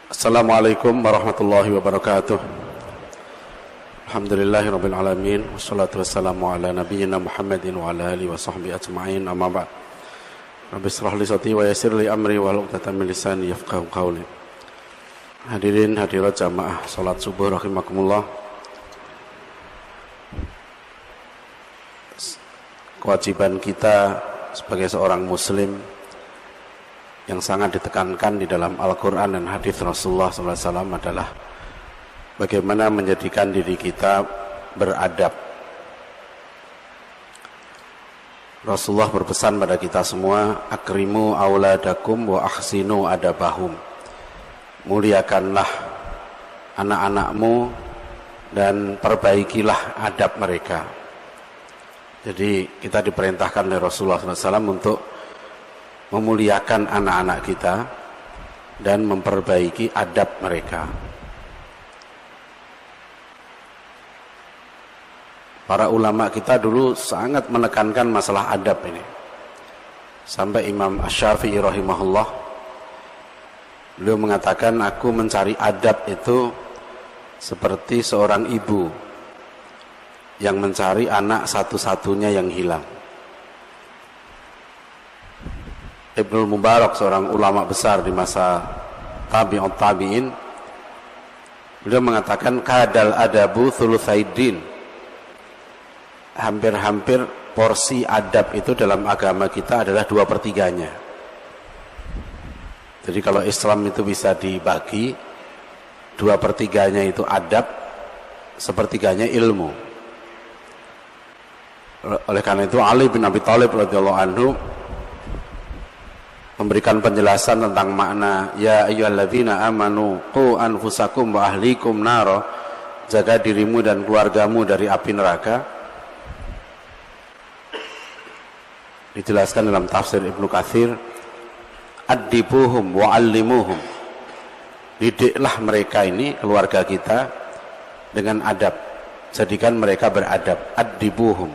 Assalamualaikum warahmatullahi wabarakatuh. Alhamdulillahirabbil alamin wassalatu wassalamu ala nabiyyina Muhammadin wa ala alihi wa sahbihi ajma'in. Amma ba'd. Rabbi shrah li sadri wa yassir li amri wahlul 'uqdatam min lisani yafqahu qawli. Hadirin hadirat jamaah salat subuh rahimakumullah. Kewajiban kita sebagai seorang muslim yang sangat ditekankan di dalam Al-Quran dan hadis Rasulullah SAW adalah bagaimana menjadikan diri kita beradab. Rasulullah berpesan pada kita semua, akrimu auladakum wa ahsinu adabahum. Muliakanlah anak-anakmu dan perbaikilah adab mereka. Jadi kita diperintahkan oleh Rasulullah SAW untuk memuliakan anak-anak kita dan memperbaiki adab mereka. Para ulama kita dulu sangat menekankan masalah adab ini. Sampai Imam Asy-Syafi'i rahimahullah, beliau mengatakan, aku mencari adab itu seperti seorang ibu yang mencari anak satu-satunya yang hilang. Ibnu Mubarak, seorang ulama besar di masa tabi'in, beliau mengatakan kadal adabu thulutsaidin. Hampir-hampir porsi adab itu dalam agama kita adalah 2/3-nya. Jadi kalau Islam itu bisa dibagi 2/3-nya itu adab, 1/3-nya ilmu. Oleh karena itu Ali bin Abi Thalib radhiyallahu anhu memberikan penjelasan tentang makna ya ayyuhalladzina amanu qu anfusakum wa ahlikum naro, jaga dirimu dan keluargamu dari api neraka. Dijelaskan dalam tafsir Ibnu Katsir, addibuhum wa allimuhum, didiklah mereka ini, keluarga kita, dengan adab, jadikan mereka beradab. Addibuhum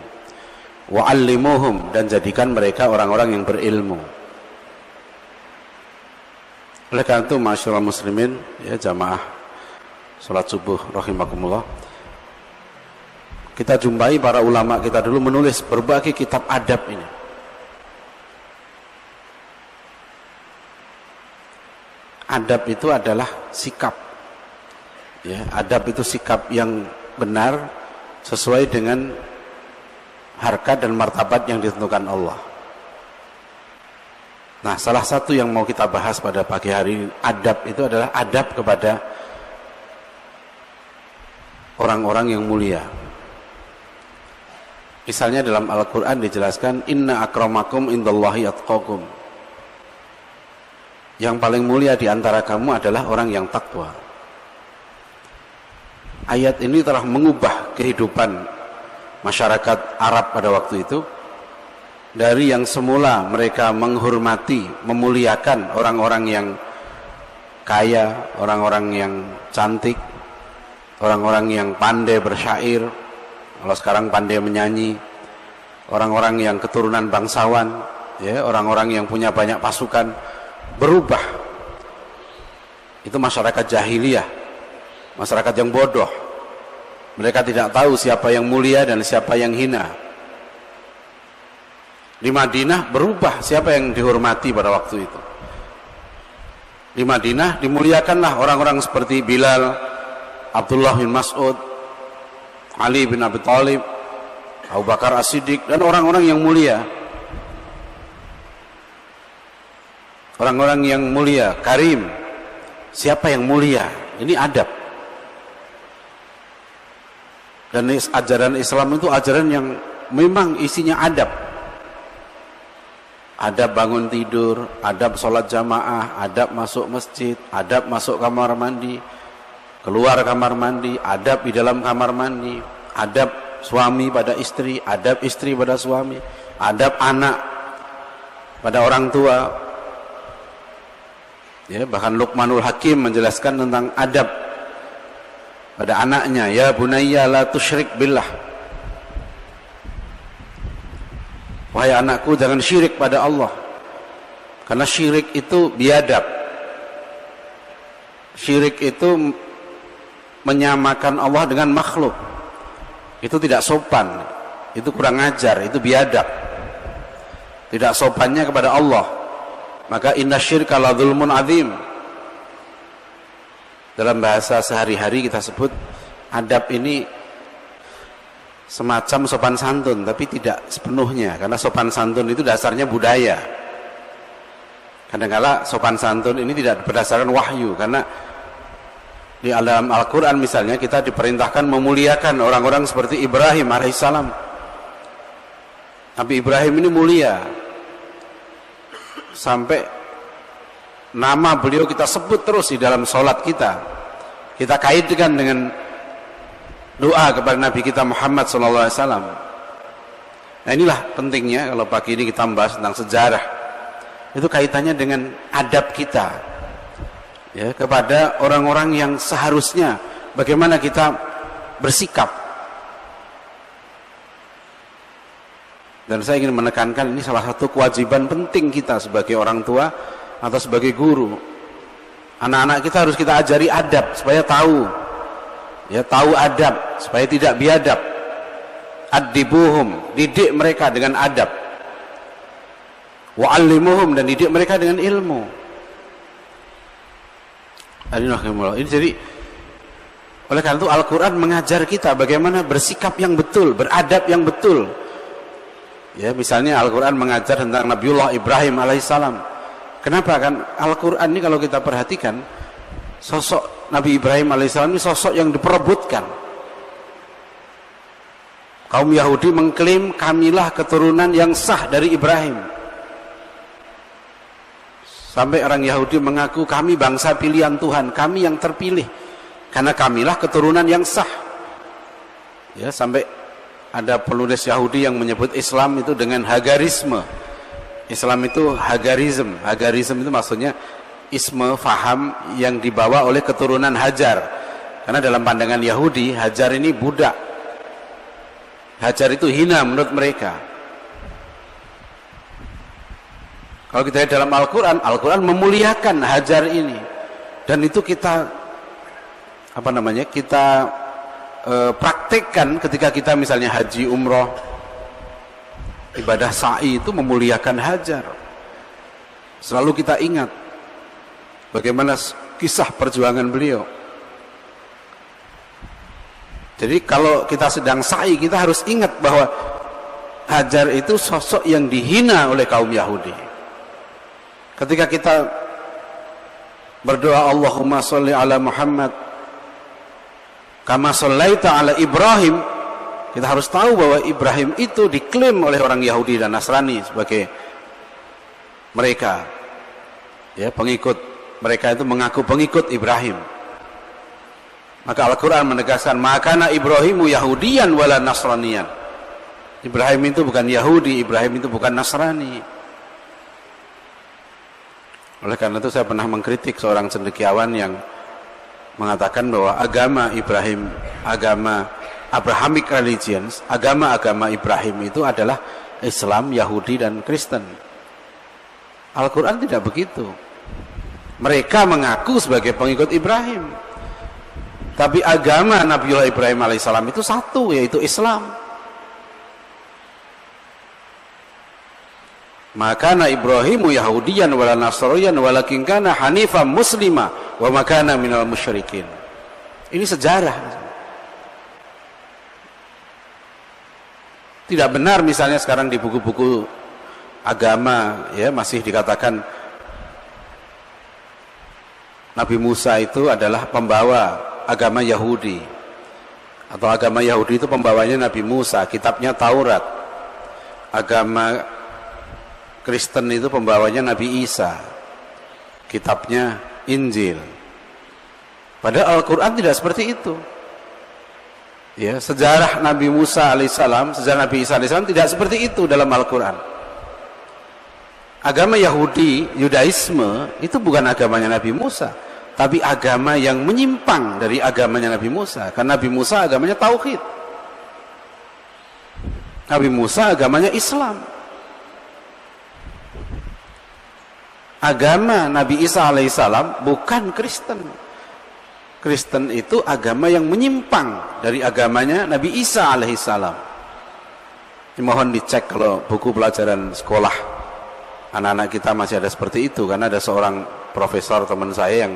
wa allimuhum, dan jadikan mereka orang-orang yang berilmu. Oleh karena itu masyaallah muslimin, ya jamaah salat subuh rahimakumullah, kita jumpai para ulama kita dulu menulis berbagai kitab adab ini. Adab itu adalah sikap, ya, adab itu sikap yang benar sesuai dengan harkat dan martabat yang ditentukan Allah. Nah, salah satu yang mau kita bahas pada pagi hari ini, adab itu adalah adab kepada orang-orang yang mulia. Misalnya dalam Al-Quran dijelaskan, inna akramakum indallahi atqakum. Yang paling mulia di antara kamu adalah orang yang takwa. Ayat ini telah mengubah kehidupan masyarakat Arab pada waktu itu. Dari yang semula mereka menghormati, memuliakan orang-orang yang kaya, orang-orang yang cantik, orang-orang yang pandai bersyair, kalau sekarang pandai menyanyi, orang-orang yang keturunan bangsawan, ya, orang-orang yang punya banyak pasukan, berubah. Itu masyarakat jahiliyah, masyarakat yang bodoh. Mereka tidak tahu siapa yang mulia dan siapa yang hina. Di Madinah berubah siapa yang dihormati pada waktu itu. Di Madinah dimuliakanlah orang-orang seperti Bilal, Abdullah bin Mas'ud, Ali bin Abi Thalib, Abu Bakar As-Siddiq, dan orang-orang yang mulia. Orang-orang yang mulia, karim. Siapa yang mulia? Ini adab. Dan ajaran Islam itu ajaran yang memang isinya adab. Adab bangun tidur, adab sholat jamaah, adab masuk masjid, adab masuk kamar mandi, keluar kamar mandi, adab di dalam kamar mandi, adab suami pada istri, adab istri pada suami, adab anak pada orang tua. Ya, bahkan Luqmanul Hakim menjelaskan tentang adab pada anaknya, ya bunayya la tusyrik billah. Wahai anakku, jangan syirik pada Allah, karena syirik itu biadab. Syirik itu menyamakan Allah dengan makhluk. Itu tidak sopan, itu kurang ajar, itu biadab. Tidak sopannya kepada Allah. Maka inna syirka la dzulmun azim. Dalam bahasa sehari-hari kita sebut adab ini semacam sopan santun, tapi tidak sepenuhnya, karena sopan santun itu dasarnya budaya. Kadang-kala sopan santun ini tidak berdasarkan wahyu, karena di dalam Al-Quran misalnya kita diperintahkan memuliakan orang-orang seperti Ibrahim alaihissalam. Nabi Ibrahim ini mulia, sampai nama beliau kita sebut terus di dalam sholat kita. Kita kaitkan dengan doa kepada Nabi kita Muhammad SAW. Nah inilah pentingnya kalau pagi ini kita membahas tentang sejarah. Itu kaitannya dengan adab kita, ya, kepada orang-orang yang seharusnya bagaimana kita bersikap. Dan saya ingin menekankan ini salah satu kewajiban penting kita sebagai orang tua atau sebagai guru. Anak-anak kita harus kita ajari adab supaya tahu, ya, tahu adab supaya tidak biadab. Addibuhum, didik mereka dengan adab. Wa'allimuhum, dan didik mereka dengan ilmu. Ini jadi oleh karena itu Al-Quran mengajar kita bagaimana bersikap yang betul, beradab yang betul. Ya, misalnya Al-Quran mengajar tentang Nabiullah Ibrahim alaihissalam. Kenapa? Kan Al-Quran ini kalau kita perhatikan, sosok Nabi Ibrahim alaihissalam ini sosok yang diperebutkan. Kaum Yahudi mengklaim kamilah keturunan yang sah dari Ibrahim. Sampai orang Yahudi mengaku kami bangsa pilihan Tuhan, kami yang terpilih karena kamilah keturunan yang sah. Ya, sampai ada penulis Yahudi yang menyebut Islam itu dengan Hagarisme. Islam itu Hagarism. Hagarism itu maksudnya isme, faham yang dibawa oleh keturunan Hajar. Karena dalam pandangan Yahudi, Hajar ini budak. Hajar itu hina menurut mereka. Kalau kita lihat dalam Al-Quran, Al-Quran memuliakan Hajar ini. Dan itu kita praktekkan ketika kita misalnya haji, umroh, ibadah sa'i itu memuliakan Hajar. Selalu kita ingat bagaimana kisah perjuangan beliau. Jadi kalau kita sedang sa'i, kita harus ingat bahwa Hajar itu sosok yang dihina oleh kaum Yahudi. Ketika kita berdoa Allahumma sholli ala Muhammad kama shallaita ala Ibrahim, kita harus tahu bahwa Ibrahim itu diklaim oleh orang Yahudi dan Nasrani sebagai mereka, ya, pengikut. Mereka itu mengaku pengikut Ibrahim. Maka Al-Quran menegaskan makana Ibrahimu Yahudiyan wala Nasraniyan. Ibrahim itu bukan Yahudi, Ibrahim itu bukan Nasrani. Oleh karena itu saya pernah mengkritik seorang cendekiawan yang mengatakan bahwa agama Ibrahim, agama Abrahamic religions, agama-agama Ibrahim itu adalah Islam, Yahudi, dan Kristen. Al-Quran tidak begitu. Mereka mengaku sebagai pengikut Ibrahim, tapi agama Nabiullah Ibrahim alaihissalam itu satu, yaitu Islam. Makana Ibrahimu Yahudiyan wala Nasraniyan walakin kana hanifan muslima wa makana minal musyrikin. Ini sejarah. Tidak benar misalnya sekarang di buku-buku agama, ya, masih dikatakan Nabi Musa itu adalah pembawa agama Yahudi, atau agama Yahudi itu pembawanya Nabi Musa, kitabnya Taurat. Agama Kristen itu pembawanya Nabi Isa, kitabnya Injil. Padahal Al-Quran tidak seperti itu. Ya, sejarah Nabi Musa alaihissalam, sejarah Nabi Isa alaihissalam tidak seperti itu dalam Al-Quran. Agama Yahudi, Yudaisme, itu bukan agamanya Nabi Musa, tapi agama yang menyimpang dari agamanya Nabi Musa. Karena Nabi Musa agamanya Tauhid, Nabi Musa agamanya Islam. Agama Nabi Isa alaihissalam bukan Kristen. Kristen itu agama yang menyimpang dari agamanya Nabi Isa alaihissalam. Mohon dicek kalau buku pelajaran sekolah anak-anak kita masih ada seperti itu, karena ada seorang profesor teman saya yang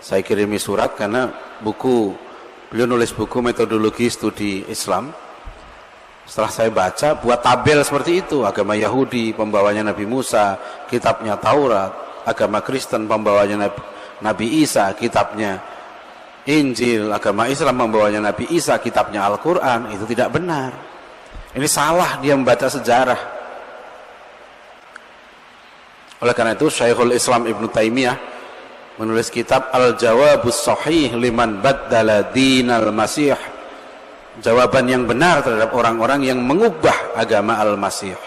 saya kirimi surat karena beliau nulis buku metodologi studi Islam. Setelah saya baca, buat tabel seperti itu, agama Yahudi pembawanya Nabi Musa, kitabnya Taurat, agama Kristen pembawanya Nabi Isa, kitabnya Injil, agama Islam membawanya Nabi Isa, kitabnya Al-Quran. Itu tidak benar. Ini salah dia membaca sejarah. Oleh karena itu Syekhul Islam Ibnu Taimiyah menulis kitab Al-Jawabus Sahih liman baddala dinal Masih, jawaban yang benar terhadap orang-orang yang mengubah agama Al-Masih.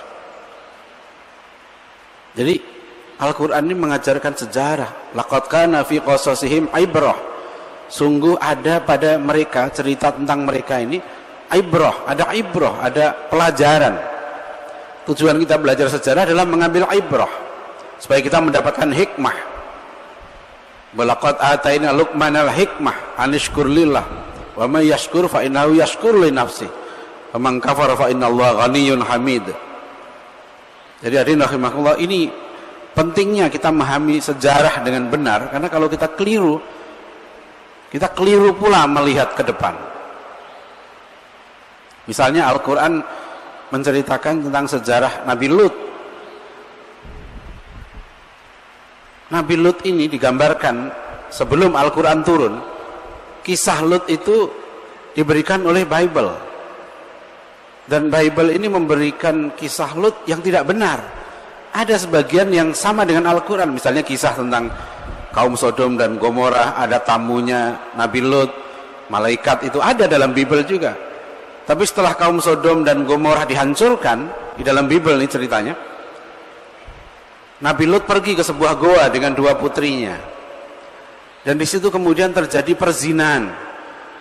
Jadi Al-Quran ini mengajarkan sejarah. Laqad kana fi qasasihim ibrah, sungguh ada pada mereka, cerita tentang mereka ini ibrah, ada pelajaran. Tujuan kita belajar sejarah adalah mengambil ibrah supaya kita mendapatkan hikmah. Walaqad ataina Luqmanal hikmah anishkur lillah wa may yashkur fa innahu yashkur li nafsi wa man kafara fa innallaha ghaniyyun hamid. Jadi hadirin rahimakumullah, ini pentingnya kita memahami sejarah dengan benar, karena kalau kita keliru pula melihat ke depan. Misalnya Al-Quran menceritakan tentang sejarah Nabi Lut. Nabi Lut ini digambarkan sebelum Al-Quran turun. Kisah Lut itu diberikan oleh Bible, dan Bible ini memberikan kisah Lut yang tidak benar. Ada sebagian yang sama dengan Al-Quran, misalnya kisah tentang kaum Sodom dan Gomorrah, ada tamunya Nabi Lut, malaikat, itu ada dalam Bible juga. Tapi setelah kaum Sodom dan Gomorrah dihancurkan, di dalam Bible ini ceritanya, Nabi Lut pergi ke sebuah goa dengan 2 putrinya, dan di situ kemudian terjadi perzinahan.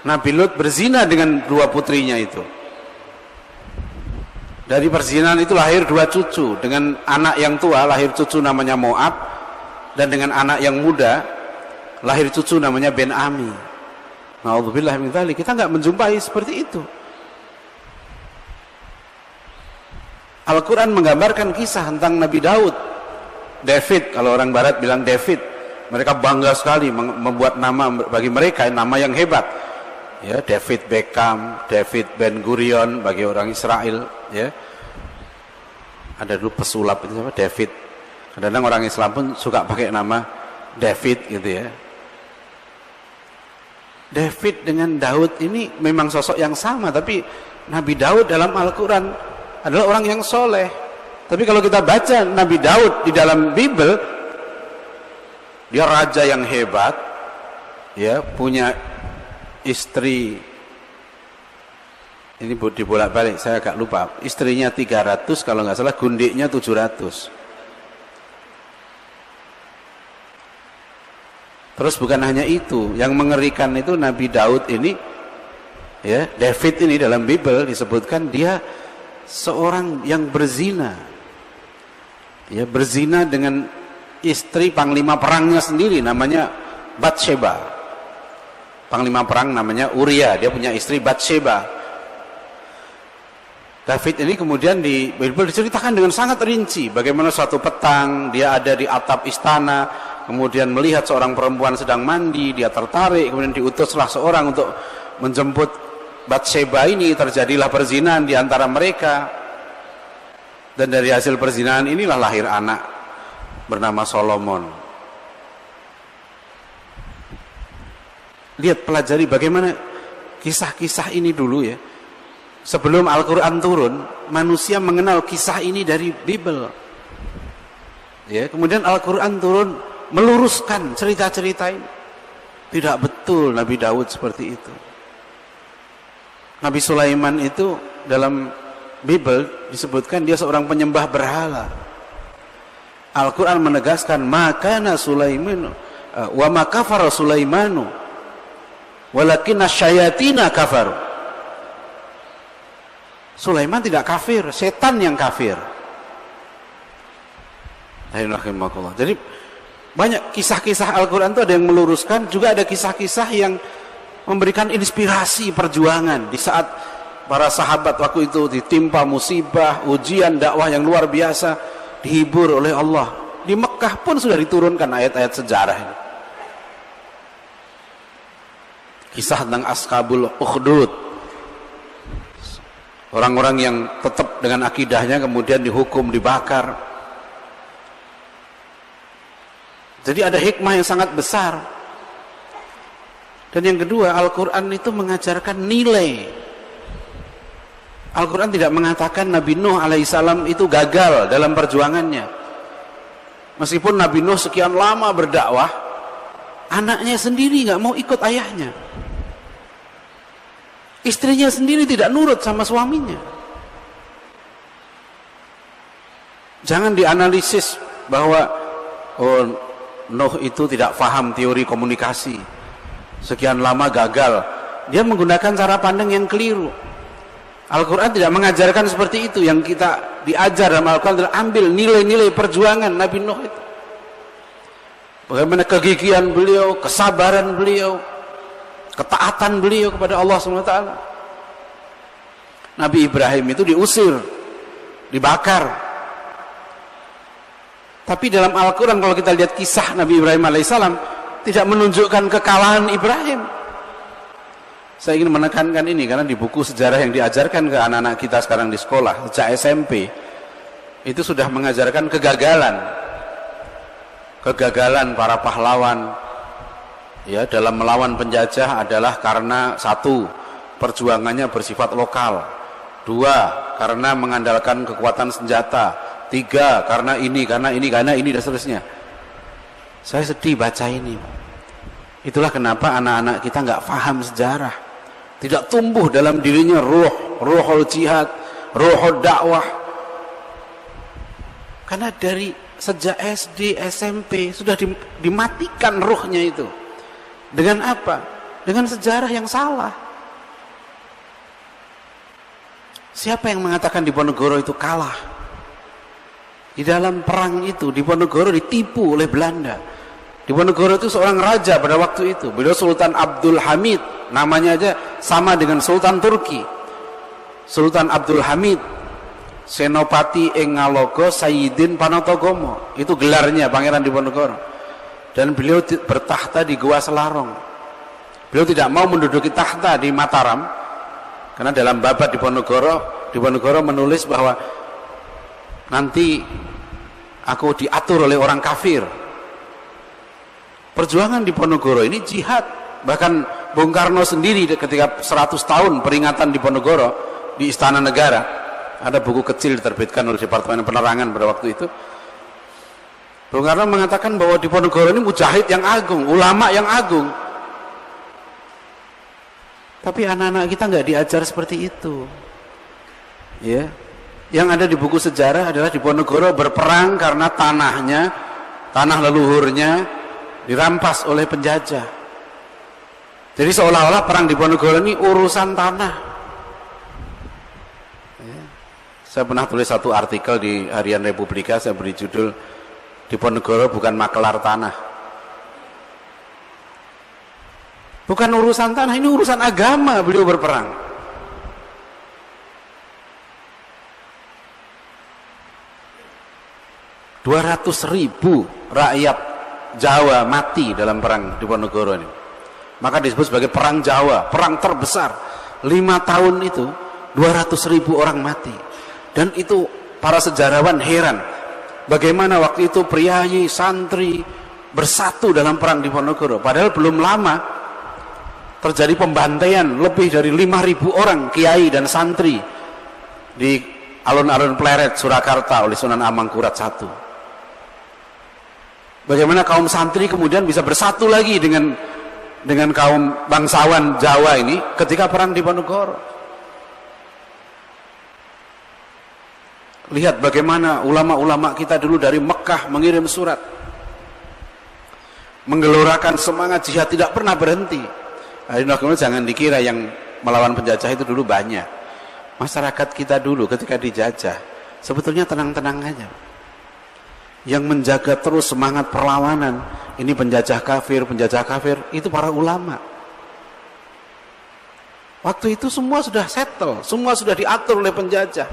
Nabi Lut berzina dengan 2 putrinya itu. Dari perzinahan itu lahir 2 cucu. Dengan anak yang tua lahir cucu namanya Moab, dan dengan anak yang muda lahir cucu namanya Ben-Ami. Na'udzubillah min dzalik. Kita nggak menjumpai seperti itu. Al-Quran menggambarkan kisah tentang Nabi Daud, David, kalau orang barat bilang David. Mereka bangga sekali membuat nama bagi mereka, nama yang hebat, ya, David Beckham, David Ben Gurion bagi orang Israel, ya. Ada dulu pesulap itu apa, David. Kadang-kadang orang Islam pun suka pakai nama David gitu ya. David dengan Daud ini memang sosok yang sama, tapi Nabi Daud dalam Al-Quran adalah orang yang soleh. Tapi kalau kita baca Nabi Daud di dalam Bible, dia raja yang hebat, ya, punya istri, ini dibolak-balik, saya agak lupa, istrinya 300 kalau nggak salah, gundiknya 700. Terus bukan hanya itu, yang mengerikan itu Nabi Daud ini, ya, David ini dalam Bible disebutkan dia seorang yang berzina, ya, berzina dengan istri panglima perangnya sendiri, namanya Batsheba. Panglima perang namanya Uria, dia punya istri Batsheba. David ini kemudian di Bible diceritakan dengan sangat rinci bagaimana suatu petang dia ada di atap istana, kemudian melihat seorang perempuan sedang mandi, dia tertarik, kemudian diutuslah seorang untuk menjemput Batsheba ini, terjadilah perzinahan di antara mereka, dan dari hasil perzinahan inilah lahir anak bernama Solomon. Lihat, pelajari bagaimana kisah-kisah ini dulu ya. Sebelum Al-Quran turun, manusia mengenal kisah ini dari Bible. Ya, kemudian Al-Quran turun meluruskan cerita-cerita ini. Tidak betul Nabi Daud seperti itu. Nabi Sulaiman itu dalam Bible disebutkan dia seorang penyembah berhala. Al-Quran menegaskan makana Sulaiman wa ma kafara Sulaimanu walakinna syayatina kafaru. Sulaiman tidak kafir, setan yang kafir. Jadi Banyak kisah-kisah Al-Quran itu ada yang meluruskan, juga ada kisah-kisah yang memberikan inspirasi perjuangan di saat para sahabat waktu itu ditimpa musibah, ujian dakwah yang luar biasa, dihibur oleh Allah. Di Mekah pun sudah diturunkan ayat-ayat sejarah ini. Kisah tentang Ashabul Ukhdud, orang-orang yang tetap dengan akidahnya kemudian dihukum, dibakar. Jadi ada hikmah yang sangat besar. Dan yang kedua, Al-Quran itu mengajarkan nilai. Al-Quran tidak mengatakan Nabi Nuh alaihissalam itu gagal dalam perjuangannya. Meskipun Nabi Nuh sekian lama berdakwah, anaknya sendiri nggak mau ikut ayahnya. Istrinya sendiri tidak nurut sama suaminya. Jangan dianalisis bahwa Nuh itu tidak paham teori komunikasi, sekian lama gagal. Dia menggunakan cara pandang yang keliru. Al-Quran tidak mengajarkan seperti itu. Yang kita diajar dalam Al-Quran adalah ambil nilai-nilai perjuangan Nabi Nuh itu. Bagaimana kegigihan beliau, kesabaran beliau, ketaatan beliau kepada Allah SWT. Nabi Ibrahim itu diusir, dibakar. Tapi dalam Al-Quran kalau kita lihat kisah Nabi Ibrahim alaihissalam, tidak menunjukkan kekalahan Ibrahim. Saya ingin menekankan ini karena di buku sejarah yang diajarkan ke anak-anak kita sekarang di sekolah sejak SMP itu sudah mengajarkan kegagalan para pahlawan ya dalam melawan penjajah adalah karena satu, perjuangannya bersifat lokal, dua, karena mengandalkan kekuatan senjata, tiga, karena ini dan seterusnya. Saya sedih baca ini. Itulah kenapa anak-anak kita nggak paham sejarah, tidak tumbuh dalam dirinya ruhul jihad, ruhul dakwah. Karena dari sejak SD, SMP sudah dimatikan ruhnya itu. Dengan apa? Dengan sejarah yang salah. Siapa yang mengatakan Diponegoro itu kalah? Di dalam perang itu Diponegoro ditipu oleh Belanda. Diponegoro itu seorang raja pada waktu itu. Beliau Sultan Abdul Hamid, namanya aja sama dengan Sultan Turki. Sultan Abdul Hamid, Senopati ing Ngalogo Sayyidin Panotogomo. Itu gelarnya Pangeran Diponegoro. Dan beliau bertahta di Gua Selarong. Beliau tidak mau menduduki tahta di Mataram karena dalam babat Diponegoro menulis bahwa nanti aku diatur oleh orang kafir. Perjuangan Diponegoro ini jihad. Bahkan Bung Karno sendiri ketika 100 tahun peringatan Diponegoro di Istana Negara, ada buku kecil diterbitkan oleh Departemen Penerangan pada waktu itu. Bung Karno mengatakan bahwa Diponegoro ini mujahid yang agung, ulama yang agung. Tapi anak-anak kita nggak diajar seperti itu. Ya, yang ada di buku sejarah adalah Diponegoro berperang karena tanah leluhurnya dirampas oleh penjajah. Jadi seolah-olah perang Diponegoro ini urusan tanah. Ya. Saya pernah tulis satu artikel di Harian Republika, saya beri judul Diponegoro bukan makelar tanah. Bukan urusan tanah, ini urusan agama. Beliau berperang. ,200.000 rakyat Jawa mati dalam perang Diponegoro ini. Maka disebut sebagai perang Jawa, perang terbesar. 5 tahun itu 200.000 orang mati. Dan itu para sejarawan heran, bagaimana waktu itu priayi, santri bersatu dalam perang Diponegoro. Padahal belum lama terjadi pembantaian lebih dari 5.000 orang kiai dan santri di alun-alun Pleret, Surakarta oleh Sunan Amangkurat I. Bagaimana kaum santri kemudian bisa bersatu lagi dengan kaum bangsawan Jawa ini ketika perang Diponegoro. Lihat bagaimana ulama-ulama kita dulu dari Mekah mengirim surat menggelorakan semangat jihad, tidak pernah berhenti. Jangan dikira yang melawan penjajah itu dulu banyak. Masyarakat kita dulu ketika dijajah sebetulnya tenang-tenang aja. yang menjaga terus semangat perlawanan, ini penjajah kafir, itu para ulama. Waktu itu semua sudah settle, semua sudah diatur oleh penjajah,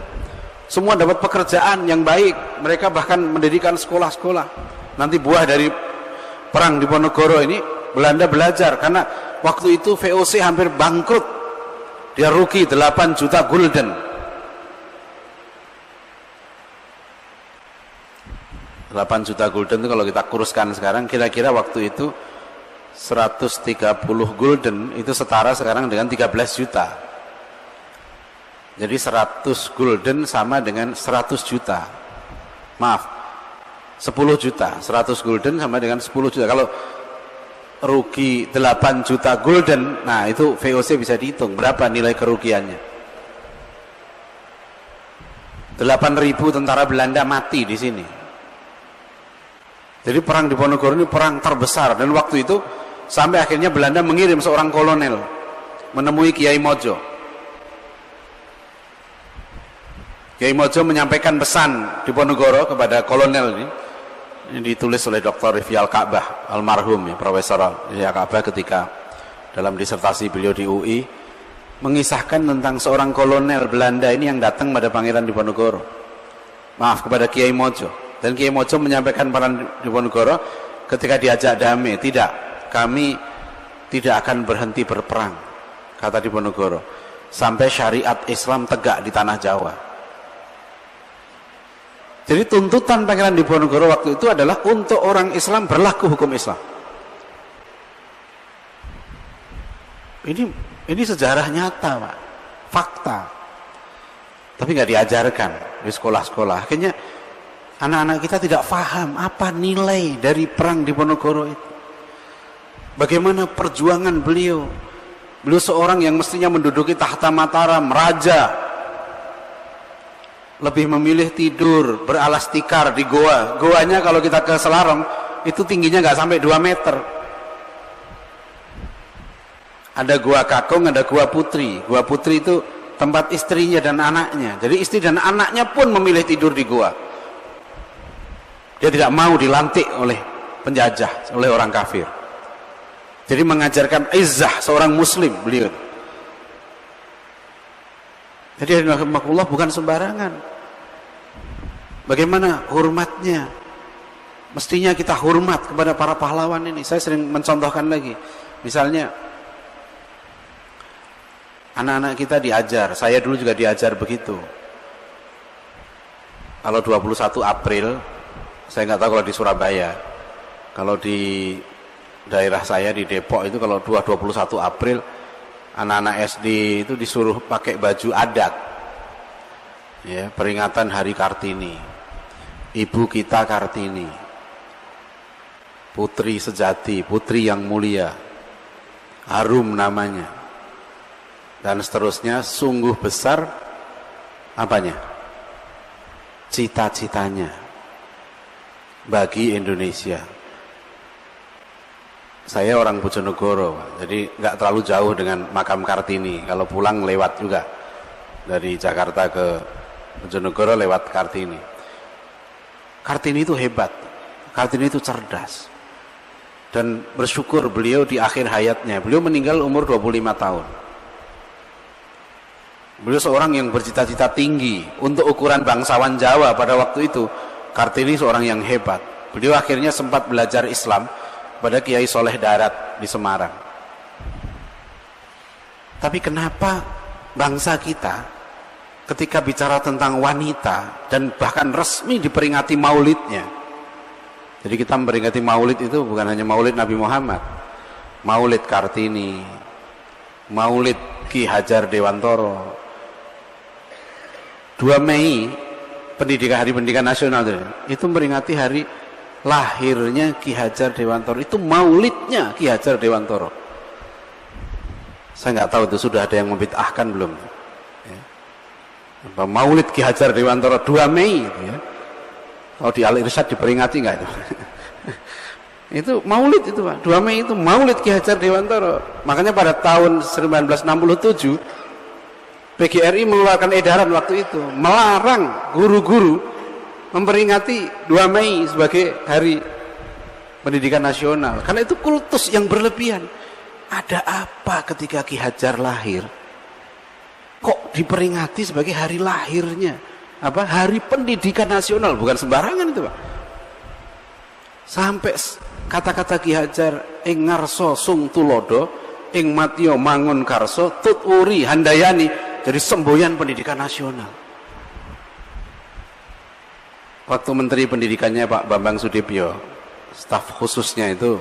semua dapat pekerjaan yang baik, mereka bahkan mendirikan sekolah-sekolah. Nanti buah dari perang di Diponegoro ini, Belanda belajar, karena waktu itu VOC hampir bangkrut, dia rugi 8 juta gulden. 8 juta gulden itu kalau kita kuruskan sekarang, kira-kira waktu itu 130 gulden itu setara sekarang dengan 13 juta. Jadi 100 gulden sama dengan 100 juta. Maaf, 10 juta. 100 gulden sama dengan 10 juta. Kalau rugi 8 juta gulden, nah itu VOC bisa dihitung berapa nilai kerugiannya. 8.000 tentara Belanda mati di sini. Jadi perang di Diponegoro ini perang terbesar, dan waktu itu sampai akhirnya Belanda mengirim seorang kolonel menemui Kiai Mojo. Kiai Mojo menyampaikan pesan di Diponegoro kepada kolonel ini ditulis oleh Dr. Rifki Al-Ka'bah almarhum, ya, Profesor Rifki Al-Ka'bah ketika dalam disertasi beliau di UI mengisahkan tentang seorang kolonel Belanda ini yang datang pada Pangeran Diponegoro, maaf, kepada Kiai Mojo. Dan Kiai Mojo menyampaikan peran Diponegoro ketika diajak damai, tidak, kami tidak akan berhenti berperang, kata Diponegoro, sampai syariat Islam tegak di tanah Jawa. Jadi tuntutan Pangeran Diponegoro waktu itu adalah untuk orang Islam berlaku hukum Islam. Ini sejarah nyata, Pak, fakta, tapi nggak diajarkan di sekolah-sekolah. Akhirnya anak-anak kita tidak paham apa nilai dari perang Diponegoro itu. Bagaimana perjuangan beliau. Beliau seorang yang mestinya menduduki tahta Mataram, raja, lebih memilih tidur beralas tikar di goa. Goanya kalau kita ke Selarong itu tingginya nggak sampai 2 meter. Ada gua Kakung, ada gua Putri. Gua Putri itu tempat istrinya dan anaknya. Jadi istri dan anaknya pun memilih tidur di goa. Dia tidak mau dilantik oleh penjajah, oleh orang kafir. Jadi mengajarkan izzah seorang muslim beliau. Jadi rahimahullah bukan sembarangan. Bagaimana hormatnya? Mestinya kita hormat kepada para pahlawan ini. Saya sering mencontohkan lagi. Misalnya anak-anak kita diajar, saya dulu juga diajar begitu. Kalau 21 April, saya nggak tahu kalau di Surabaya, kalau di daerah saya di Depok itu kalau 21 April anak-anak SD itu disuruh pakai baju adat, ya, peringatan Hari Kartini, Ibu kita Kartini, putri sejati, putri yang mulia, harum namanya, dan seterusnya. Sungguh besar apanya, cita-citanya bagi Indonesia. Saya orang Bojonegoro, jadi nggak terlalu jauh dengan makam Kartini. Kalau pulang lewat juga dari Jakarta ke Bojonegoro lewat Kartini. Kartini itu hebat, Kartini itu cerdas, dan bersyukur beliau di akhir hayatnya, beliau meninggal umur 25 tahun. Beliau seorang yang bercita-cita tinggi untuk ukuran bangsawan Jawa pada waktu itu. Kartini seorang yang hebat. Beliau akhirnya sempat belajar Islam pada Kiai Soleh Darat di Semarang. Tapi kenapa bangsa kita ketika bicara tentang wanita dan bahkan resmi diperingati maulidnya. Jadi kita memperingati maulid itu bukan hanya maulid Nabi Muhammad, maulid Kartini, maulid Ki Hajar Dewantoro. 2 Mei Hari Pendidikan Nasional itu memperingati hari lahirnya Ki Hajar Dewantoro. Itu maulidnya Ki Hajar Dewantoro. Saya nggak tahu itu sudah ada yang membid'ahkan belum ya. Maulid Ki Hajar Dewantoro 2 Mei itu ya. Kalau di Al-Irsyad diperingati nggak itu? Itu maulid itu, Pak. 2 Mei itu maulid Ki Hajar Dewantoro. Makanya pada tahun 1967 PGRI mengeluarkan edaran waktu itu melarang guru-guru memperingati 2 Mei sebagai hari pendidikan nasional, karena itu kultus yang berlebihan. Ada apa ketika Ki Hajar lahir kok diperingati sebagai hari lahirnya, hari pendidikan nasional? Bukan sembarangan itu, Pak. Sampai kata-kata Ki Hajar, ing ngarso sung tulodo ing matio mangun karso tuturi handayani, jadi semboyan pendidikan nasional. Waktu Menteri Pendidikannya Pak Bambang Sudibyo, staf khususnya itu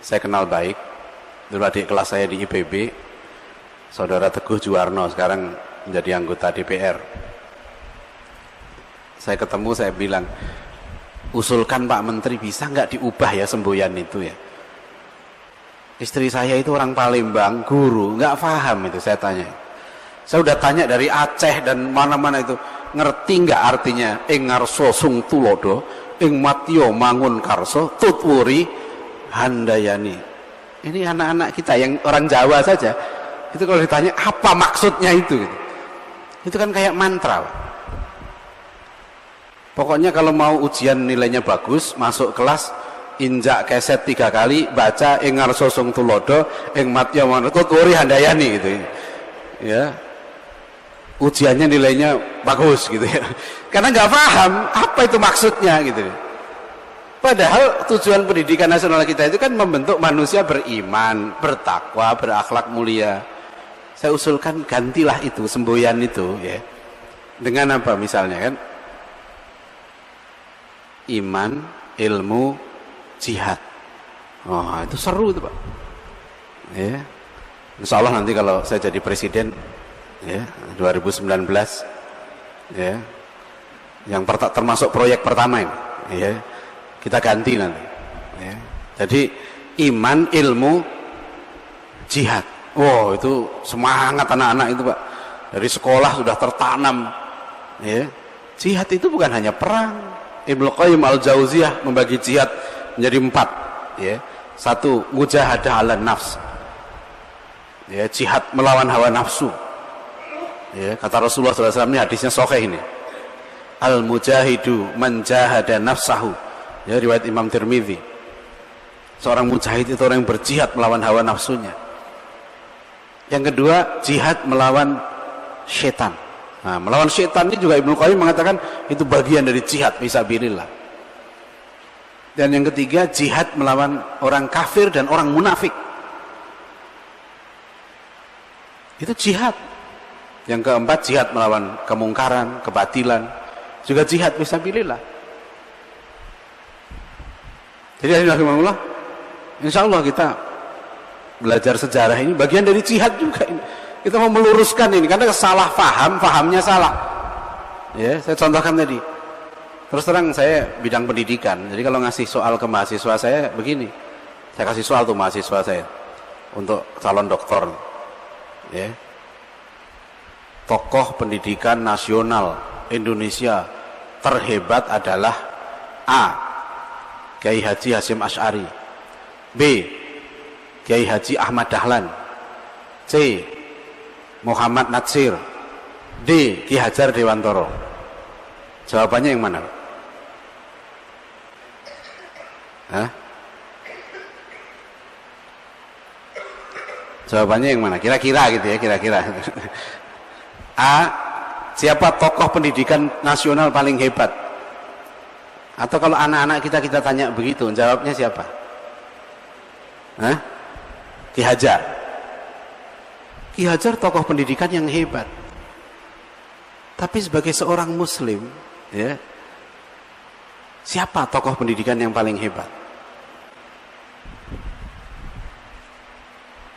saya kenal baik, dulu adik kelas saya di IPB, Saudara Teguh Juwarno, sekarang menjadi anggota DPR. Saya ketemu, saya bilang, usulkan Pak Menteri, bisa nggak diubah ya semboyan itu ya. Istri saya itu orang Palembang, guru, nggak paham itu. Saya tanya, saya udah tanya dari Aceh dan mana-mana itu, ngerti nggak artinya ing ngarso sung tulodo ing matio mangun karso tutwuri handayani. Ini anak-anak kita yang orang Jawa saja itu kalau ditanya apa maksudnya itu gitu. Itu kan kayak mantra, Pak. Pokoknya kalau mau ujian nilainya bagus, masuk kelas, injak keset 3 kali, baca ing ngarso sung tulodo ing matio mangun tutwuri handayani gitu ya. Ujiannya nilainya bagus gitu ya, karena nggak paham apa itu maksudnya gitu. Padahal tujuan pendidikan nasional kita itu kan membentuk manusia beriman, bertakwa, berakhlak mulia. Saya usulkan gantilah itu semboyan itu ya, dengan apa misalnya kan, iman, ilmu, jihad. Oh, itu seru itu, Pak ya. Insya Allah nanti kalau saya jadi presiden ya 2019 ya, yang termasuk proyek pertama ini ya, kita ganti nanti ya. Jadi iman, ilmu, jihad. Wow, itu semangat anak-anak itu, Pak. Dari sekolah sudah tertanam ya. Jihad itu bukan hanya perang. Ibnu Qayyim al-Jauziyah membagi jihad menjadi 4 ya. 1, mujahadah ala nafs ya, jihad melawan hawa nafsu ya, kata Rasulullah SAW, ini hadisnya sahih ini, al mujahidu man jahada nafsahu ya, riwayat Imam Tirmidzi. Seorang mujahid itu orang yang berjihad melawan hawa nafsunya. Yang kedua, jihad melawan setan. Nah, melawan setan ini juga Ibnu Qayyim mengatakan itu bagian dari jihad fisabilillah. Dan yang ketiga, jihad melawan orang kafir dan orang munafik. Itu jihad. Yang keempat, jihad melawan kemungkaran, kebatilan, juga jihad fisabilillah. Jadi alhamdulillah, insya Allah kita belajar sejarah ini bagian dari jihad juga ini. Kita mau meluruskan ini karena salah paham, pahamnya salah. Ya, saya contohkan tadi. Terus terang saya bidang pendidikan. Jadi kalau ngasih soal ke mahasiswa saya begini, saya kasih soal tuh mahasiswa saya untuk calon doktor. Ya. Tokoh pendidikan nasional Indonesia terhebat adalah A. Kiai Haji Hasyim Asy'ari, B. Kiai Haji Ahmad Dahlan, C. Muhammad Natsir, D. Ki Hajar Dewantoro. Jawabannya yang mana? Hah? Jawabannya yang mana? Kira-kira gitu ya, kira-kira. A. Siapa tokoh pendidikan nasional paling hebat? Atau kalau anak-anak kita tanya begitu, jawabnya siapa? Hah? Ki Hajar. Ki Hajar tokoh pendidikan yang hebat. Tapi sebagai seorang muslim, ya, siapa tokoh pendidikan yang paling hebat?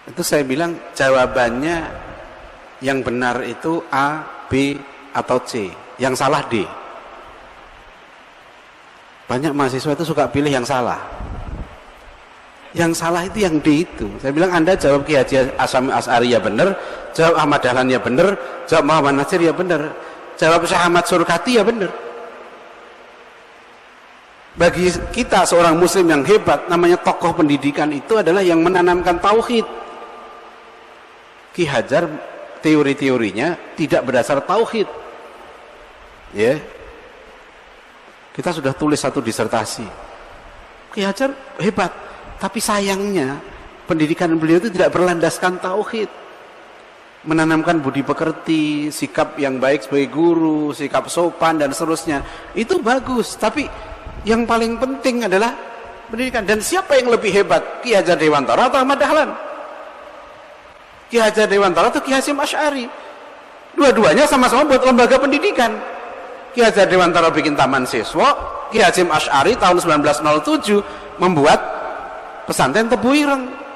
Itu saya bilang jawabannya yang benar itu A, B, atau C. Yang salah D. Banyak mahasiswa itu suka pilih yang salah. Yang salah itu yang D itu. Saya bilang Anda jawab Ki Haji Hasyim Asy'ari ya benar, jawab Ahmad Dahlan ya benar, jawab Muhammad Natsir ya benar, jawab Syekh Ahmad Surkati ya benar. Bagi kita seorang muslim yang hebat, namanya tokoh pendidikan itu adalah yang menanamkan tauhid. Ki Hajar teori-teorinya tidak berdasar tauhid. Ya. Kita sudah tulis satu disertasi. Ki Hajar hebat, tapi sayangnya pendidikan beliau itu tidak berlandaskan tauhid. Menanamkan budi pekerti, sikap yang baik sebagai guru, sikap sopan dan seterusnya. Itu bagus, tapi yang paling penting adalah pendidikan. Dan siapa yang lebih hebat? Ki Hajar Dewantara atau Ahmad Dahlan? Ki Hajar Dewantara atau Ki Hasyim Asy'ari? Dua-duanya sama-sama buat lembaga pendidikan. Ki Hajar Dewantara bikin taman siswa, Ki Hasyim Asy'ari tahun 1907 membuat pesantren Tebu Ireng.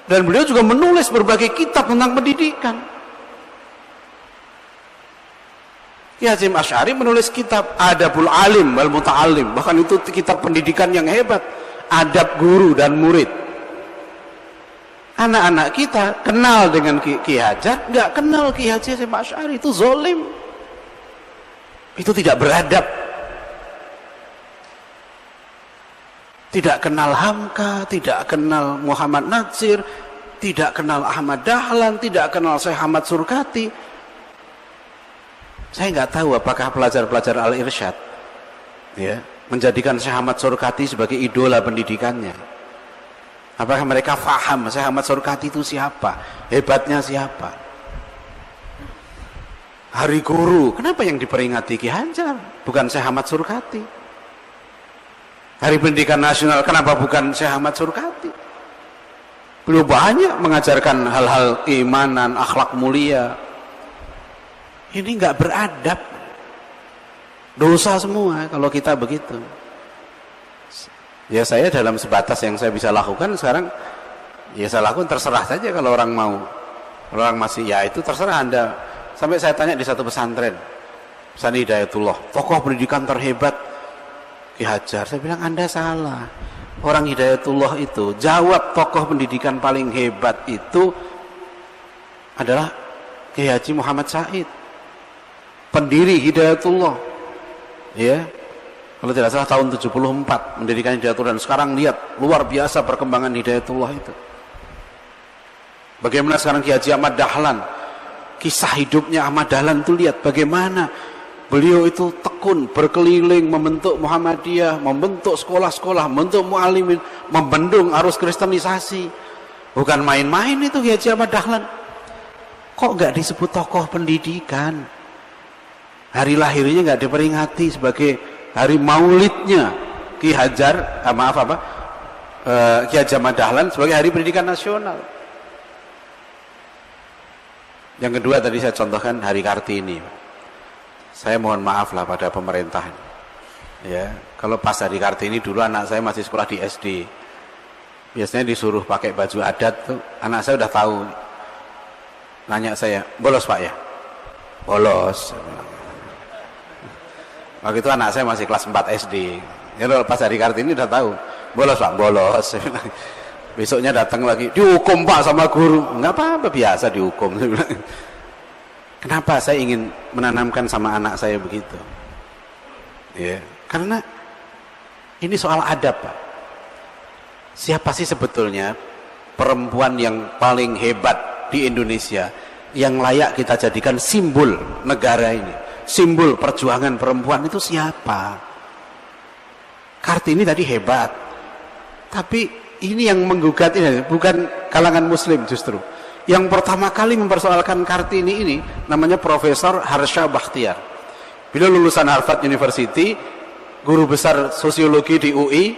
Dan beliau juga menulis berbagai kitab tentang pendidikan. Ki Hasyim Asy'ari menulis kitab Adabul Alim wal Muta'allim, bahkan itu kitab pendidikan yang hebat, adab guru dan murid. Anak-anak kita kenal dengan Ki Hajar, nggak kenal Ki Hasyim Asy'ari, itu zolim, itu tidak beradab. Tidak kenal Hamka, tidak kenal Muhammad Natsir, tidak kenal Ahmad Dahlan, tidak kenal Syekh Ahmad Surkati. Saya nggak tahu apakah pelajar-pelajar Al-Irsyad ya, menjadikan Syekh Ahmad Surkati sebagai idola pendidikannya. Apakah mereka faham Syekh Ahmad Surkati itu siapa, hebatnya siapa? Hari Guru, kenapa yang diperingati Ki Hajar, bukan Syekh Ahmad Surkati? Hari Pendidikan Nasional, kenapa bukan Syekh Ahmad Surkati? Beliau banyak mengajarkan hal-hal keimanan, akhlak mulia. Ini nggak beradab, dosa semua kalau kita begitu. Ya saya dalam sebatas yang saya bisa lakukan sekarang, ya saya lakukan, terserah saja kalau orang mau. Kalau orang masih, ya itu terserah Anda. Sampai saya tanya di satu pesantren, Pesantren Hidayatullah, tokoh pendidikan terhebat Ki Hajar. Saya bilang Anda salah. Orang Hidayatullah itu, jawab tokoh pendidikan paling hebat itu adalah Kiai Haji Muhammad Said, pendiri Hidayatullah. Ya, kalau tidak salah tahun 74 mendirikan Hidayatullah, dan sekarang lihat luar biasa perkembangan Hidayatullah itu. Bagaimana sekarang Kiai Haji Ahmad Dahlan, kisah hidupnya Ahmad Dahlan itu lihat bagaimana beliau itu tekun berkeliling membentuk Muhammadiyah, membentuk sekolah-sekolah, membentuk mu'alimin, membendung arus kristenisasi. Bukan main-main itu Kiai Haji Ahmad Dahlan. Kok nggak disebut tokoh pendidikan? Hari lahirnya nggak diperingati sebagai hari maulidnya Ki Hajar, Ki Haji Ahmad Dahlan sebagai hari pendidikan nasional. Yang kedua tadi saya contohkan hari Kartini. Saya mohon maaf lah pada pemerintah. Ya, kalau pas hari Kartini dulu anak saya masih sekolah di SD. Biasanya disuruh pakai baju adat tuh, anak saya udah tahu. Nanya saya, bolos Pak ya? Bolos. Waktu itu anak saya masih kelas 4 SD. Ya pas hari Kartini udah tahu. Bolos Pak, bolos. Besoknya datang lagi, dihukum Pak sama guru. Enggak apa-apa, biasa dihukum. Kenapa saya ingin menanamkan sama anak saya begitu? Ya, karena ini soal adab, Pak. Siapa sih sebetulnya perempuan yang paling hebat di Indonesia yang layak kita jadikan simbol negara ini, simbol perjuangan perempuan, itu siapa? Kartini tadi hebat, tapi ini yang menggugat ini bukan kalangan Muslim justru. Yang pertama kali mempersoalkan Kartini ini namanya Profesor Harsha Bakhtiar. Beliau lulusan Harvard University, guru besar sosiologi di UI,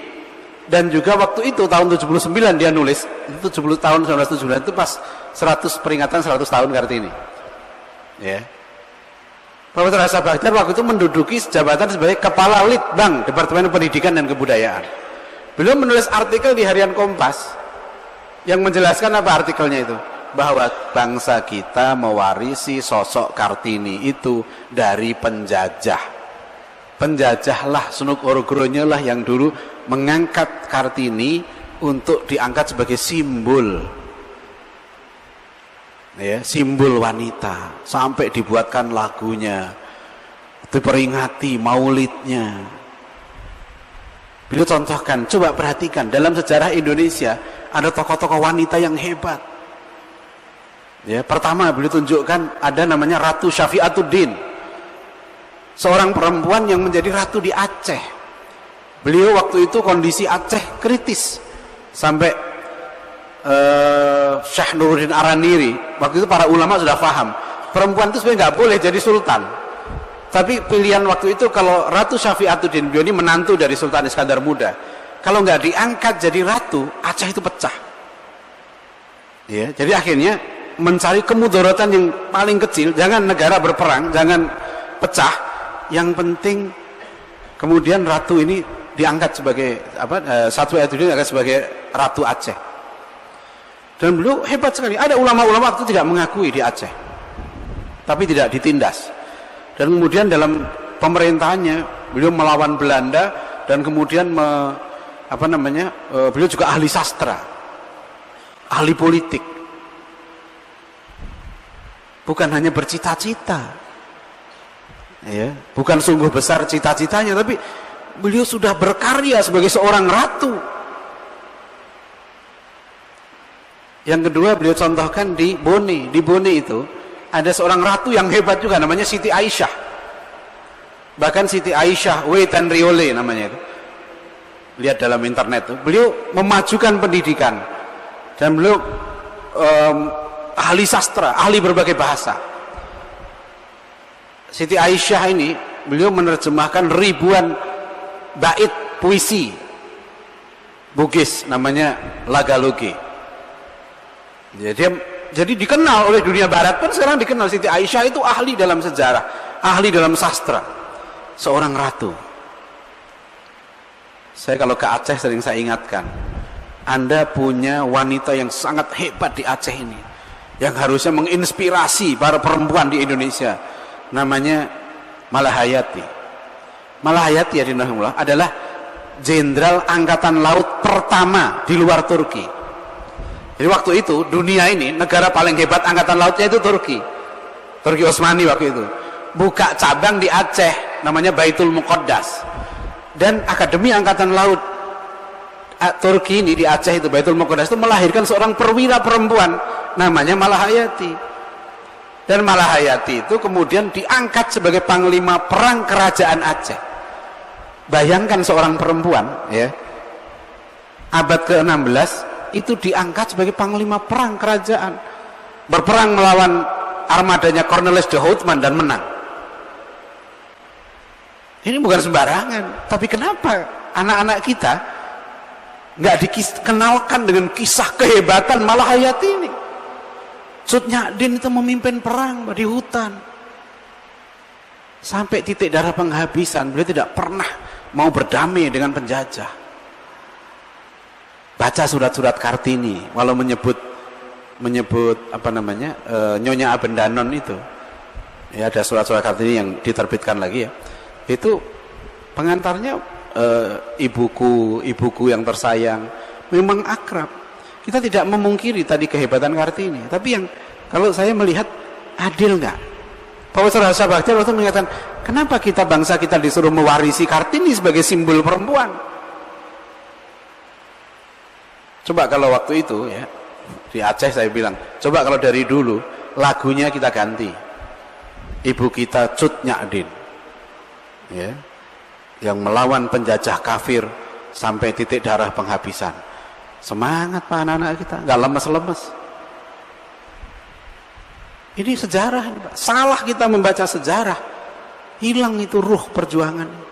dan juga waktu itu tahun 79 dia nulis, itu 70 tahun 1979 itu pas 100 peringatan 100 tahun Kartini. Ya. Profesor Harsha Bakhtiar waktu itu menduduki jabatan sebagai Kepala Litbang Departemen Pendidikan dan Kebudayaan. Beliau menulis artikel di Harian Kompas yang menjelaskan apa artikelnya itu? Bahwa bangsa kita mewarisi sosok Kartini itu dari penjajah. Penjajahlah, Sunuk Orogronya lah yang dulu mengangkat Kartini untuk diangkat sebagai simbol, ya, simbol wanita, sampai dibuatkan lagunya, diperingati maulidnya. Beliau contohkan, coba perhatikan dalam sejarah Indonesia ada tokoh-tokoh wanita yang hebat. Ya, pertama beliau tunjukkan ada namanya Ratu Syafi'atuddin, seorang perempuan yang menjadi ratu di Aceh. Beliau waktu itu kondisi Aceh kritis sampai Syekh Nuruddin Araniri waktu itu para ulama sudah paham perempuan itu sebenarnya nggak boleh jadi sultan, tapi pilihan waktu itu kalau Ratu Syafi'atuddin, beliau ini menantu dari Sultan Iskandar Muda, kalau nggak diangkat jadi ratu Aceh itu pecah ya. Jadi akhirnya mencari kemudaratan yang paling kecil, jangan negara berperang, jangan pecah, yang penting kemudian ratu ini diangkat sebagai Syafi'atuddin diangkat sebagai ratu Aceh. Dan beliau hebat sekali. Ada ulama-ulama waktu tidak mengakui di Aceh, tapi tidak ditindas. Dan kemudian dalam pemerintahannya beliau melawan Belanda, dan kemudian beliau juga ahli sastra, ahli politik. Bukan hanya bercita-cita, ya, bukan sungguh besar cita-citanya, tapi beliau sudah berkarya sebagai seorang ratu. Yang kedua beliau contohkan di Bone. Di Bone itu ada seorang ratu yang hebat juga, namanya Siti Aisyah. Bahkan Siti Aisyah Wetan Riole namanya itu. Lihat dalam internet itu. Beliau memajukan pendidikan, dan beliau ahli sastra, ahli berbagai bahasa. Siti Aisyah ini beliau menerjemahkan ribuan bait puisi Bugis, namanya Lagaloge. Jadi dikenal oleh dunia barat pun sekarang dikenal. Siti Aisyah itu ahli dalam sejarah, ahli dalam sastra, seorang ratu. Saya kalau ke Aceh sering saya ingatkan, Anda punya wanita yang sangat hebat di Aceh ini, yang harusnya menginspirasi para perempuan di Indonesia, namanya Malahayati. Malahayati adalah jenderal angkatan laut pertama di luar Turki. Jadi waktu itu dunia ini negara paling hebat angkatan lautnya itu Turki Utsmani waktu itu. Buka cabang di Aceh namanya Baitul Muqaddas, dan Akademi Angkatan Laut Turki ini di Aceh itu, Baitul Muqaddas itu melahirkan seorang perwira perempuan namanya Malahayati. Dan Malahayati itu kemudian diangkat sebagai panglima perang kerajaan Aceh. Bayangkan seorang perempuan ya, abad ke-16 itu diangkat sebagai panglima perang kerajaan, berperang melawan armadanya Cornelis de Houtman dan menang. Ini bukan sembarangan. Tapi kenapa anak-anak kita nggak dikenalkan dengan kisah kehebatan Malahayati ini? Cut Nyak-din itu memimpin perang di hutan sampai titik darah penghabisan. Beliau tidak pernah mau berdamai dengan penjajah. Baca surat-surat Kartini, walau menyebut Nyonya Abendanon itu, ya, ada surat-surat Kartini yang diterbitkan lagi ya, itu pengantarnya ibuku yang tersayang, memang akrab. Kita tidak memungkiri tadi kehebatan Kartini, tapi yang kalau saya melihat adil nggak? Profesor Hasan Baghdad waktu mengatakan, kenapa bangsa kita disuruh mewarisi Kartini sebagai simbol perempuan? Coba kalau waktu itu ya di Aceh saya bilang, coba kalau dari dulu lagunya kita ganti, ibu kita Cut Nyak-din ya, yang melawan penjajah kafir sampai titik darah penghabisan. Semangat Pak anak-anak kita, nggak lemes-lemes. Ini sejarah, Pak. Salah kita membaca sejarah, hilang itu ruh perjuangan.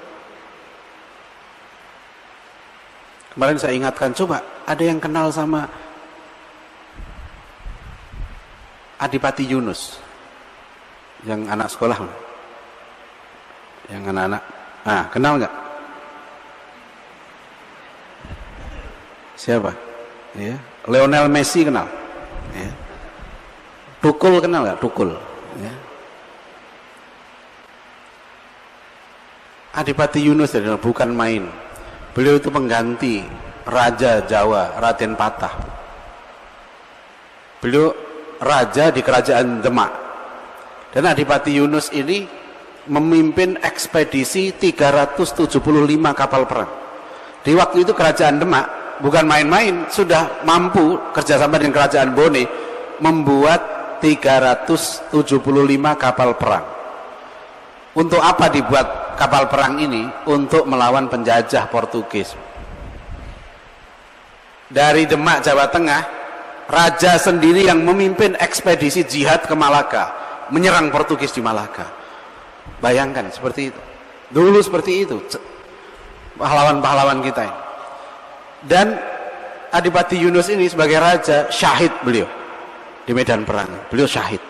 Kemarin saya ingatkan, coba ada yang kenal sama Adipati Yunus, yang anak sekolah, yang anak-anak, kenal nggak? Siapa? Ya. Lionel Messi kenal? Ya. Tukul kenal nggak? Tukul. Ya. Adipati Yunus adalah bukan main. Beliau itu pengganti Raja Jawa, Raden Patah. Beliau raja di kerajaan Demak. Dan Adipati Yunus ini memimpin ekspedisi 375 kapal perang. Di waktu itu kerajaan Demak bukan main-main, sudah mampu kerjasama dengan kerajaan Bone membuat 375 kapal perang. Untuk apa dibuat kapal perang ini untuk melawan penjajah Portugis. Dari Demak, Jawa Tengah, raja sendiri yang memimpin ekspedisi jihad ke Malaka, menyerang Portugis di Malaka. Bayangkan seperti itu. Dulu seperti itu pahlawan-pahlawan kita ini. Dan Adipati Yunus ini sebagai raja, syahid beliau di medan perang. Beliau syahid.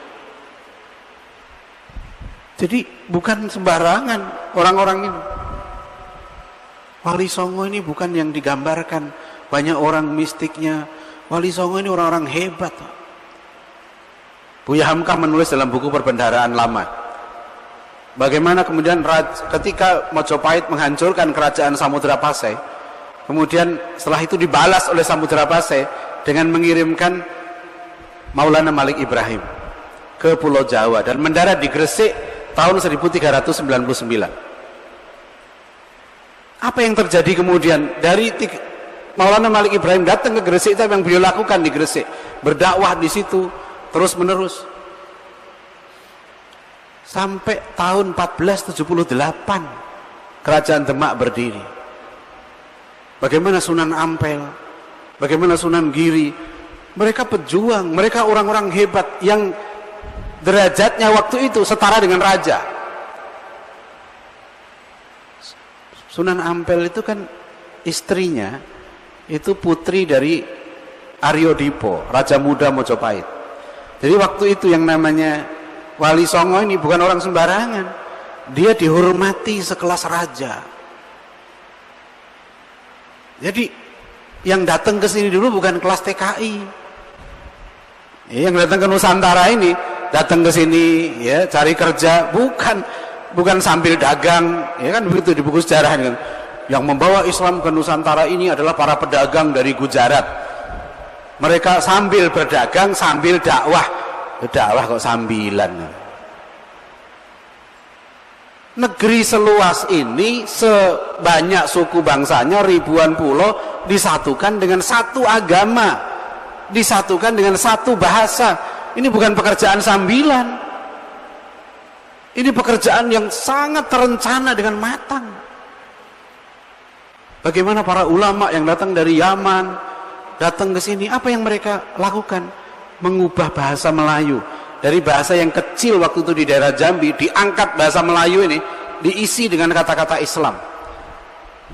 Jadi bukan sembarangan orang-orang ini. Wali Songo ini bukan yang digambarkan banyak orang mistiknya. Wali Songo ini orang-orang hebat. Buya Hamka menulis dalam buku Perbendaharaan Lama, bagaimana kemudian ketika Mojopahit menghancurkan kerajaan Samudra Pasai, kemudian setelah itu dibalas oleh Samudra Pasai dengan mengirimkan Maulana Malik Ibrahim ke Pulau Jawa dan mendarat di Gresik tahun 1399. Apa yang terjadi kemudian? Dari Maulana Malik Ibrahim datang ke Gresik, itu yang beliau lakukan di Gresik, berdakwah di situ terus menerus sampai tahun 1478 kerajaan Demak berdiri. Bagaimana Sunan Ampel, bagaimana Sunan Giri, mereka pejuang, mereka orang-orang hebat yang derajatnya waktu itu setara dengan raja. Sunan Ampel itu kan istrinya itu putri dari Aryo Dipo, Raja Muda Mojopahit. Jadi waktu itu yang namanya Wali Songo ini bukan orang sembarangan, dia dihormati sekelas raja. Jadi yang datang ke sini dulu bukan kelas TKI. Yang datang ke Nusantara ini datang ke sini ya cari kerja, bukan sambil dagang, ya kan begitu di buku sejarah ini kan. Yang membawa Islam ke Nusantara ini adalah para pedagang dari Gujarat. Mereka sambil berdagang sambil dakwah. Dakwah kok sambilan. Negeri seluas ini, sebanyak suku bangsanya, ribuan pulau, disatukan dengan satu agama, disatukan dengan satu bahasa. Ini bukan pekerjaan sambilan, ini pekerjaan yang sangat terencana dengan matang. Bagaimana para ulama yang datang dari Yaman datang ke sini, apa yang mereka lakukan? Mengubah bahasa Melayu dari bahasa yang kecil waktu itu di daerah Jambi, diangkat bahasa Melayu ini, diisi dengan kata-kata Islam.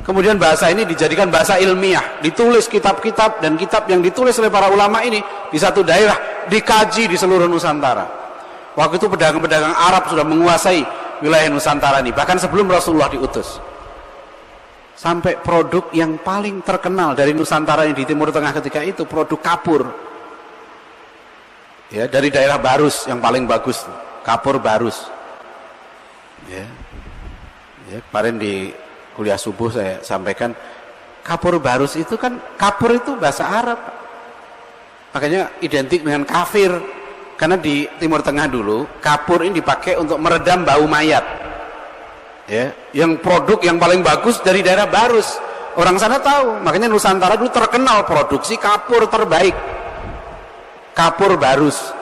Kemudian bahasa ini dijadikan bahasa ilmiah, ditulis kitab-kitab, dan kitab yang ditulis oleh para ulama ini di satu daerah dikaji di seluruh Nusantara. Waktu itu pedagang-pedagang Arab sudah menguasai wilayah Nusantara ini, bahkan sebelum Rasulullah diutus. Sampai produk yang paling terkenal dari Nusantara yang di Timur Tengah ketika itu produk kapur. Ya, dari daerah Barus yang paling bagus, kapur Barus. Ya, kemarin di kuliah subuh saya sampaikan, kapur Barus itu kan, kapur itu bahasa Arab, makanya identik dengan kafir, karena di Timur Tengah dulu kapur ini dipakai untuk meredam bau mayat. Ya, yang produk yang paling bagus dari daerah Barus, orang sana tahu, makanya Nusantara dulu terkenal produksi kapur terbaik. Kapur Barus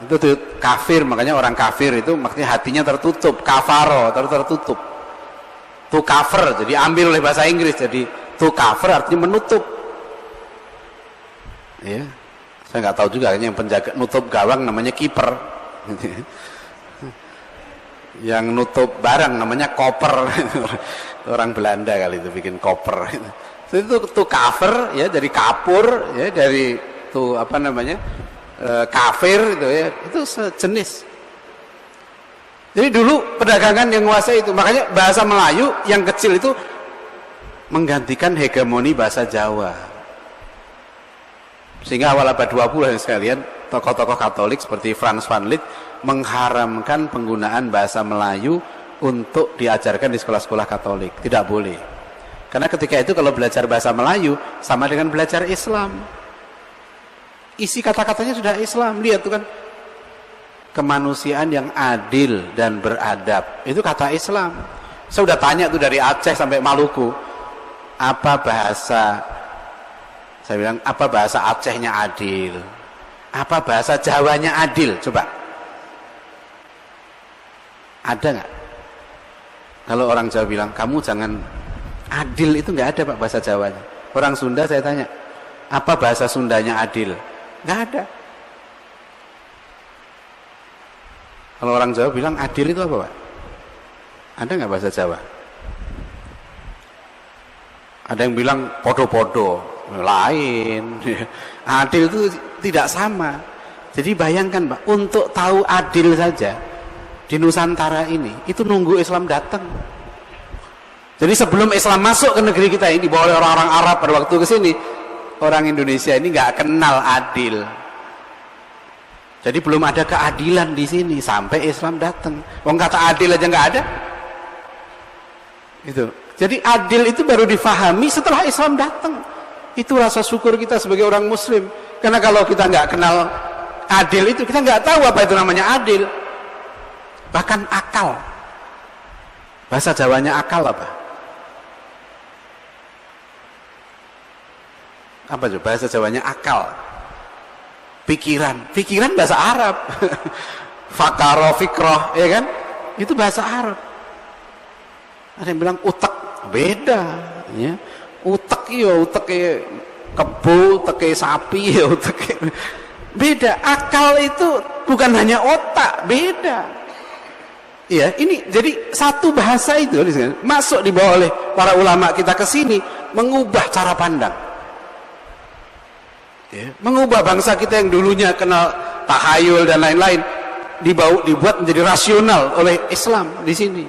itu tuh kafir, makanya orang kafir itu maksudnya hatinya tertutup, kafaro, tertutup. To cover, jadi ambil oleh bahasa Inggris, jadi to cover artinya menutup. Ya, saya nggak tahu juga, yang penjaga nutup gawang namanya kiper, yang nutup barang namanya koper. Orang Belanda kali itu bikin koper. Itu to cover ya, dari kapur ya, dari to apa namanya kafir itu ya, itu sejenis. Jadi dulu perdagangan yang menguasai itu, makanya bahasa Melayu yang kecil itu menggantikan hegemoni bahasa Jawa. Sehingga awal abad 20 yang sekalian, tokoh-tokoh Katolik seperti Frans van Lith mengharamkan penggunaan bahasa Melayu untuk diajarkan di sekolah-sekolah Katolik. Tidak boleh. Karena ketika itu kalau belajar bahasa Melayu sama dengan belajar Islam. Isi kata-katanya sudah Islam. Lihat tuh kan, kemanusiaan yang adil dan beradab, itu kata Islam. Saya sudah tanya tuh dari Aceh sampai Maluku, apa bahasa, saya bilang apa bahasa Acehnya adil, apa bahasa Jawanya adil, coba ada nggak? Kalau orang Jawa bilang, kamu jangan adil, itu nggak ada Pak bahasa Jawanya. Orang Sunda saya tanya, apa bahasa Sundanya adil? Nggak ada. Kalau orang Jawa bilang adil itu apa Pak? Ada nggak bahasa Jawa? Ada yang bilang podo-podo, lain. Adil itu tidak sama. Jadi bayangkan Pak, untuk tahu adil saja di Nusantara ini, itu nunggu Islam datang. Jadi sebelum Islam masuk ke negeri kita ini, dibawa oleh orang-orang Arab pada waktu ke sini, orang Indonesia ini nggak kenal adil. Jadi belum ada keadilan di sini sampai Islam datang. Wong kata adil aja nggak ada. Itu. Jadi adil itu baru difahami setelah Islam datang. Itu rasa syukur kita sebagai orang Muslim. Karena kalau kita nggak kenal adil itu, kita nggak tahu apa itu namanya adil. Bahkan akal. Bahasa Jawanya akal apa? Apa tuh bahasa Jawanya akal? Pikiran. Pikiran bahasa Arab. Fakaro, fikroh, ya kan? Itu bahasa Arab. Ada yang bilang utak, beda, ya. Utak kebo, utak sapi, ya utak beda. Akal itu bukan hanya otak, beda. Ya, ini jadi satu bahasa itu masuk dibawa oleh para ulama kita ke sini, mengubah cara pandang. Ya, mengubah bangsa kita yang dulunya kenal tahayul dan lain-lain, dibuat menjadi rasional oleh Islam di sini.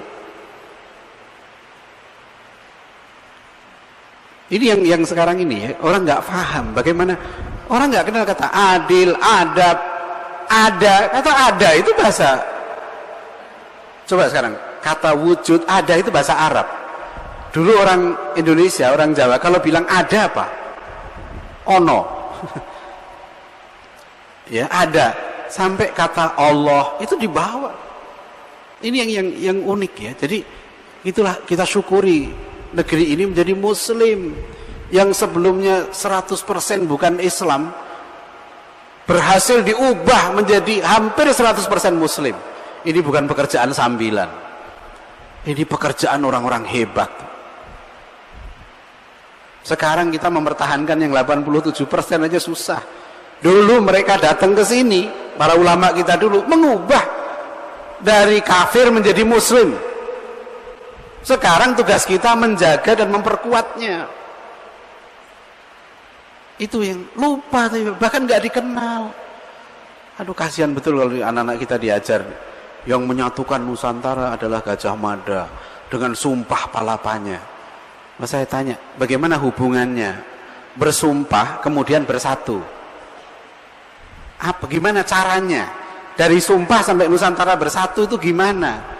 Ini yang sekarang ini ya, orang nggak paham bagaimana, orang nggak kenal kata adil, adab, kata ada itu bahasa. Coba sekarang kata wujud, ada itu bahasa Arab. Dulu orang Indonesia, orang Jawa kalau bilang ada apa? Ono. Ya ada. Sampai kata Allah itu dibawa. Ini yang unik ya. Jadi itulah kita syukuri negeri ini menjadi Muslim yang sebelumnya 100% bukan Islam, berhasil diubah menjadi hampir 100% Muslim. Ini bukan pekerjaan sambilan, ini pekerjaan orang-orang hebat. Sekarang kita mempertahankan yang 87% aja susah. Dulu mereka datang ke sini, para ulama kita dulu mengubah dari kafir menjadi Muslim. Sekarang tugas kita menjaga dan memperkuatnya. Itu yang lupa, bahkan nggak dikenal. Aduh kasihan betul kalau anak-anak kita diajar yang menyatukan Nusantara adalah Gajah Mada dengan sumpah palapanya. Mas saya tanya, bagaimana hubungannya bersumpah kemudian bersatu? Apa gimana caranya? Dari sumpah sampai Nusantara bersatu itu gimana?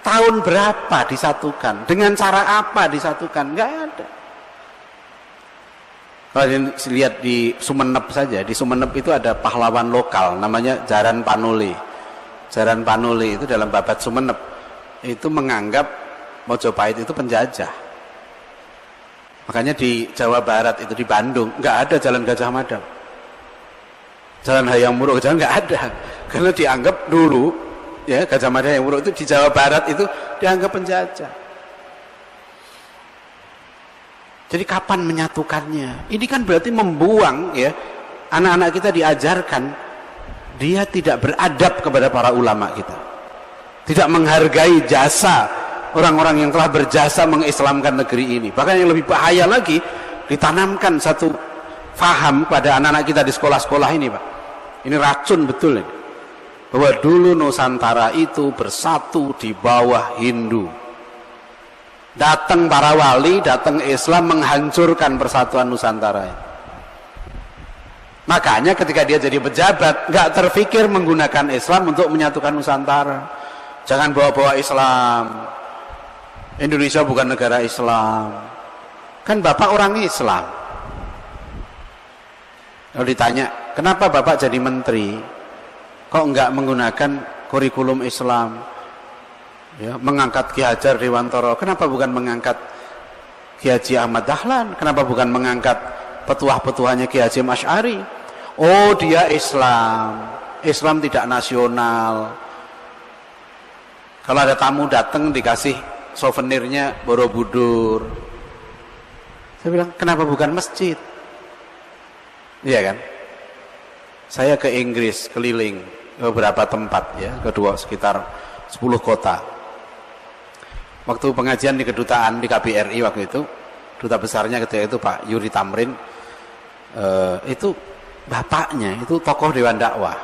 Tahun berapa disatukan? Dengan cara apa disatukan? Enggak ada. Kalau lihat di Sumeneb saja, di Sumeneb itu ada pahlawan lokal namanya Jaran Panuli. Jaran Panuli itu dalam babat Sumeneb itu menganggap Mojopahit itu penjajah. Makanya di Jawa Barat itu di Bandung nggak ada Jalan Gajah Mada, Jalan Hayam Wuruk nggak ada, karena dianggap dulu ya Gajah Mada Hayam Wuruk itu di Jawa Barat itu dianggap penjajah. Jadi kapan menyatukannya? Ini kan berarti membuang ya, anak-anak kita diajarkan dia tidak beradab kepada para ulama kita, tidak menghargai jasa orang-orang yang telah berjasa mengislamkan negeri ini. Bahkan yang lebih bahaya lagi, ditanamkan satu faham pada anak-anak kita di sekolah-sekolah ini Pak. Ini racun betul ini, bahwa dulu Nusantara itu bersatu di bawah Hindu. Datang para wali, datang Islam menghancurkan persatuan Nusantara ini. Makanya ketika dia jadi pejabat, nggak terfikir menggunakan Islam untuk menyatukan Nusantara. Jangan bawa-bawa Islam. Indonesia bukan negara Islam. Kan Bapak orang Islam. Kalau ditanya, kenapa Bapak jadi menteri? Kok nggak menggunakan kurikulum Islam? Ya, mengangkat Ki Hajar Dewantara, kenapa bukan mengangkat Ki Haji Ahmad Dahlan? Kenapa bukan mengangkat petuah-petuahnya Ki Haji Asy'ari? Oh, dia Islam. Islam tidak nasional. Kalau ada tamu datang dikasih souvenirnya Borobudur. Saya bilang, kenapa bukan masjid? Iya kan? Saya ke Inggris, keliling beberapa tempat ya, kedua sekitar 10 kota. Waktu pengajian di kedutaan di KBRI waktu itu, duta besarnya ketika itu Pak Yuri Tamrin, itu bapaknya itu tokoh Dewan Dakwah,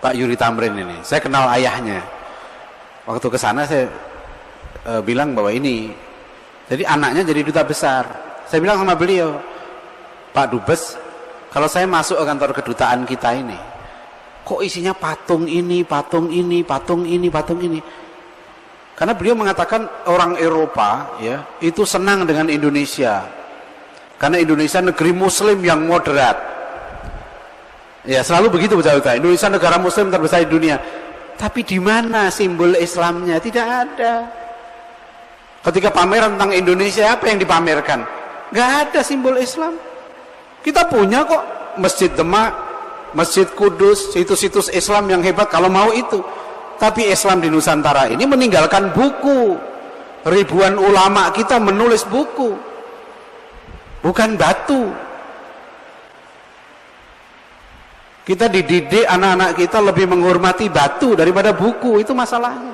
Pak Yuri Tamrin ini. Saya kenal ayahnya. Waktu ke sana saya bilang bahwa ini, jadi anaknya jadi duta besar. Saya bilang sama beliau, Pak Dubes, kalau saya masuk ke kantor kedutaan kita ini, kok isinya patung ini, patung ini, patung ini, patung ini. Karena beliau mengatakan orang Eropa ya itu senang dengan Indonesia, karena Indonesia negeri Muslim yang moderat. Ya selalu begitu bercerita. Indonesia negara Muslim terbesar di dunia. Tapi di mana simbol Islamnya? Tidak ada. Ketika pameran tentang Indonesia, apa yang dipamerkan? Gak ada simbol Islam. Kita punya kok Masjid Demak, Masjid Kudus, situs-situs Islam yang hebat kalau mau itu. Tapi Islam di Nusantara ini meninggalkan buku. Ribuan ulama kita menulis buku, bukan batu. Kita dididik anak-anak kita lebih menghormati batu daripada buku, itu masalahnya.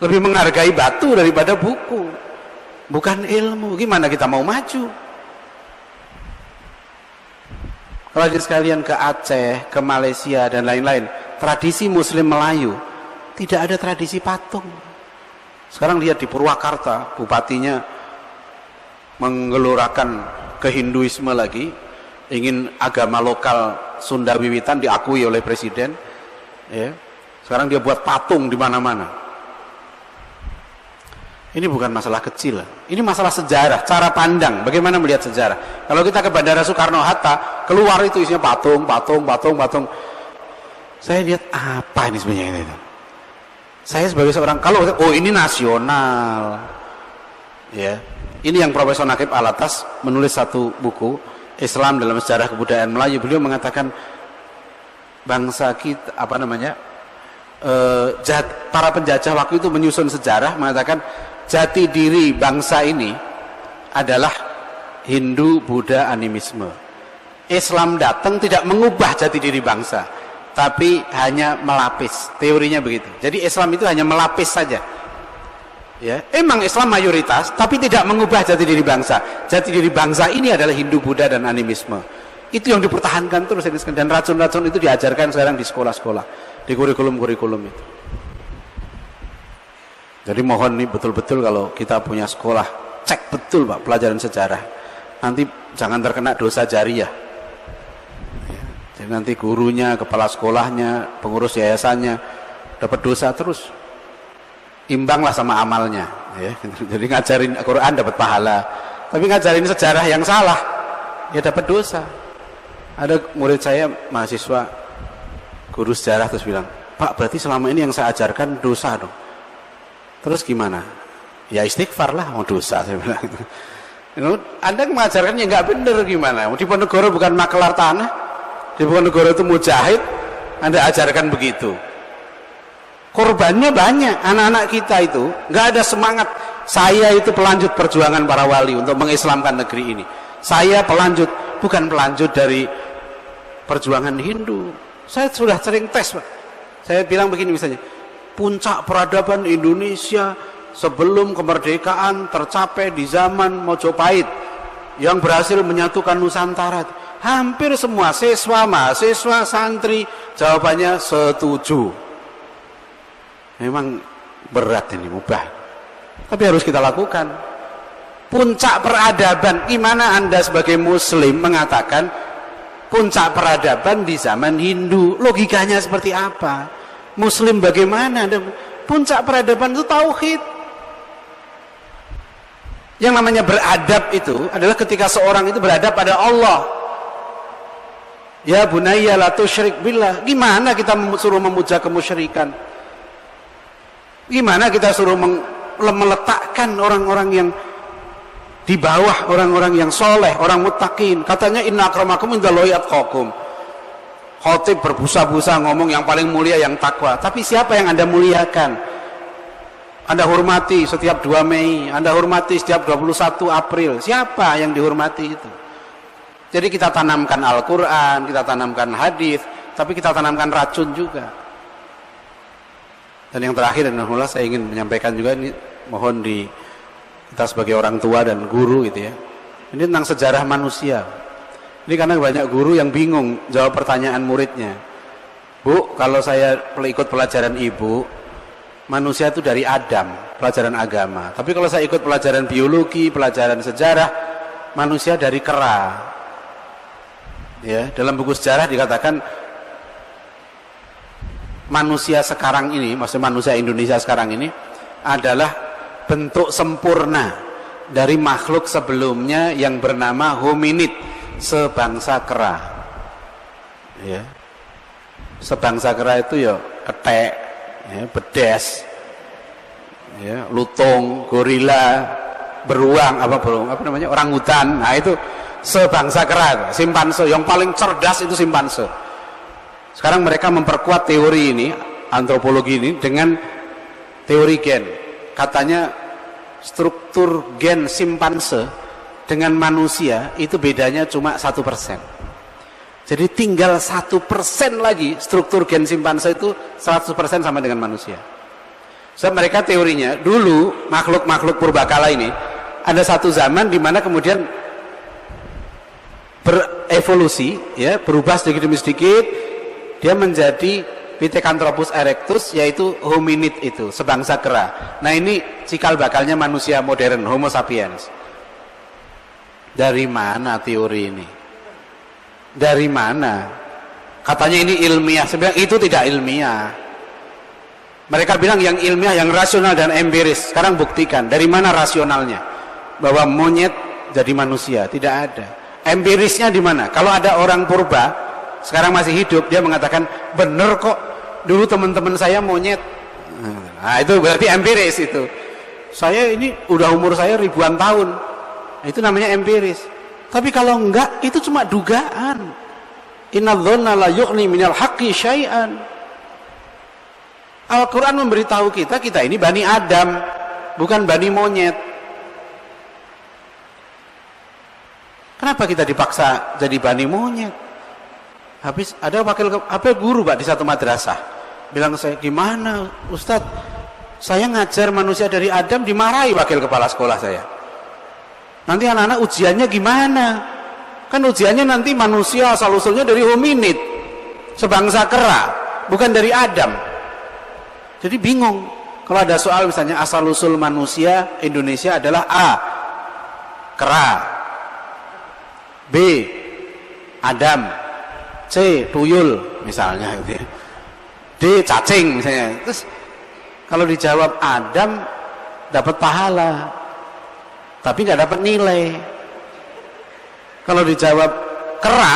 Lebih menghargai batu daripada buku, bukan ilmu. Gimana kita mau maju? Kalau sekalian ke Aceh, ke Malaysia dan lain-lain, tradisi Muslim Melayu tidak ada tradisi patung. Sekarang lihat di Purwakarta, bupatinya menggelurakan ke Hinduisme lagi, ingin agama lokal Sunda Wiwitan diakui oleh presiden. Ya. Sekarang dia buat patung di mana-mana. Ini bukan masalah kecil, ini masalah sejarah, cara pandang, bagaimana melihat sejarah. Kalau kita ke Bandara Soekarno-Hatta, keluar itu isinya patung, patung, patung, patung. Saya lihat apa ini sebenarnya itu. Saya sebagai seorang, kalau oh ini nasional, ya, ini yang Profesor Nakib Alatas menulis satu buku Islam dalam Sejarah Kebudayaan Melayu. Beliau mengatakan bangsa kita apa namanya, para penjajah waktu itu menyusun sejarah mengatakan jati diri bangsa ini adalah Hindu, Buddha, animisme. Islam datang tidak mengubah jati diri bangsa, tapi hanya melapis. Teorinya begitu. Jadi Islam itu hanya melapis saja. Ya, emang Islam mayoritas, tapi tidak mengubah jati diri bangsa. Jati diri bangsa ini adalah Hindu, Buddha, dan animisme. Itu yang dipertahankan terus, dan racun-racun itu diajarkan sekarang di sekolah-sekolah, di kurikulum-kurikulum itu. Jadi mohon nih betul-betul kalau kita punya sekolah, cek betul Pak pelajaran sejarah. Nanti jangan terkena dosa jariah. Jadi nanti gurunya, kepala sekolahnya, pengurus yayasannya dapat dosa terus. Imbanglah sama amalnya, ya. Jadi ngajarin Al-Quran dapat pahala, tapi ngajarin sejarah yang salah, ya dapat dosa. Ada murid saya mahasiswa guru sejarah terus bilang, Pak berarti selama ini yang saya ajarkan dosa dong. Terus gimana? Ya istighfar lah, mau dosa saya bilang. Anda mengajarkan yang nggak benar gimana? Di Diponegoro bukan makelar tanah, di Diponegoro itu mujahid, Anda ajarkan begitu. Korbannya banyak, anak-anak kita itu nggak ada semangat. Saya itu pelanjut perjuangan para wali untuk mengislamkan negeri ini. Saya pelanjut, bukan pelanjut dari perjuangan Hindu. Saya sudah sering tes, Pak. Saya bilang begini misalnya, puncak peradaban Indonesia sebelum kemerdekaan tercapai di zaman Mojopahit yang berhasil menyatukan Nusantara. Hampir semua siswa, mahasiswa, santri jawabannya setuju. Memang berat ini, mubah, tapi harus kita lakukan. Puncak peradaban, gimana Anda sebagai Muslim mengatakan puncak peradaban di zaman Hindu? Logikanya seperti apa? Muslim bagaimana? Puncak peradaban itu tauhid. Yang namanya beradab itu adalah ketika seorang itu beradab pada Allah. Ya bunayya la tusyrik billah. Gimana kita suruh memuja kemusyrikan? Gimana kita suruh meletakkan orang-orang yang di bawah, orang-orang yang soleh, orang muttaqin? Katanya inna akramakum indallahi atqakum. Khotib berbusa-busa ngomong yang paling mulia yang takwa. Tapi siapa yang Anda muliakan? Anda hormati setiap 2 Mei, Anda hormati setiap 21 April. Siapa yang dihormati itu? Jadi kita tanamkan Al-Quran, kita tanamkan hadis, tapi kita tanamkan racun juga. Dan yang terakhir, saya ingin menyampaikan juga ini, mohon kita sebagai orang tua dan guru gitu ya. Ini tentang sejarah manusia. Ini karena banyak guru yang bingung jawab pertanyaan muridnya. Bu, kalau saya ikut pelajaran ibu, manusia itu dari Adam, pelajaran agama. Tapi kalau saya ikut pelajaran biologi, pelajaran sejarah, manusia dari kera. Ya, dalam buku sejarah dikatakan manusia sekarang ini, maksudnya manusia Indonesia sekarang ini adalah bentuk sempurna dari makhluk sebelumnya yang bernama hominid, sebangsa kera. Ya. Sebangsa kera itu ya ketek, ya, bedes, ya, lutung, gorila, beruang, apa namanya, orangutan. Nah itu sebangsa kera, simpanse. Yang paling cerdas itu simpanse. Sekarang mereka memperkuat teori ini, antropologi ini, dengan teori gen. Katanya struktur gen simpanse dengan manusia itu bedanya cuma 1%. Jadi tinggal 1% lagi struktur gen simpanse itu 100% sama dengan manusia. So, mereka teorinya dulu makhluk-makhluk purbakala ini ada satu zaman di mana kemudian berevolusi, ya, berubah sedikit demi sedikit, dia menjadi Pithecanthropus erectus, yaitu hominid itu, sebangsa kera. Nah ini cikal bakalnya manusia modern, Homo sapiens. Dari mana teori ini? Dari mana? Katanya ini ilmiah. Saya bilang itu tidak ilmiah. Mereka bilang yang ilmiah, yang rasional dan empiris. Sekarang buktikan dari mana rasionalnya bahwa monyet jadi manusia. Tidak ada. Empirisnya di mana? Kalau ada orang purba sekarang masih hidup, dia mengatakan bener kok dulu teman-teman saya monyet. Nah itu berarti empiris itu. Saya ini udah umur saya ribuan tahun. Itu namanya empiris. Tapi kalau enggak, itu cuma dugaan. Inna dhonna la yughni minal haqqi syai'an. Al-Quran memberitahu kita ini Bani Adam, bukan Bani monyet. Kenapa kita dipaksa jadi Bani monyet? Habis ada wakil guru Pak di satu madrasah bilang ke saya, gimana Ustadz, saya ngajar manusia dari Adam, dimarahi wakil kepala sekolah saya. Nanti anak-anak ujiannya gimana? Kan ujiannya nanti manusia asal-usulnya dari hominid, sebangsa kera, bukan dari Adam. Jadi bingung. Kalau ada soal misalnya asal-usul manusia Indonesia adalah A, kera, B, Adam, C, tuyul misalnya, D, cacing misalnya. Terus kalau dijawab Adam dapat pahala, tapi nggak dapat nilai. Kalau dijawab kera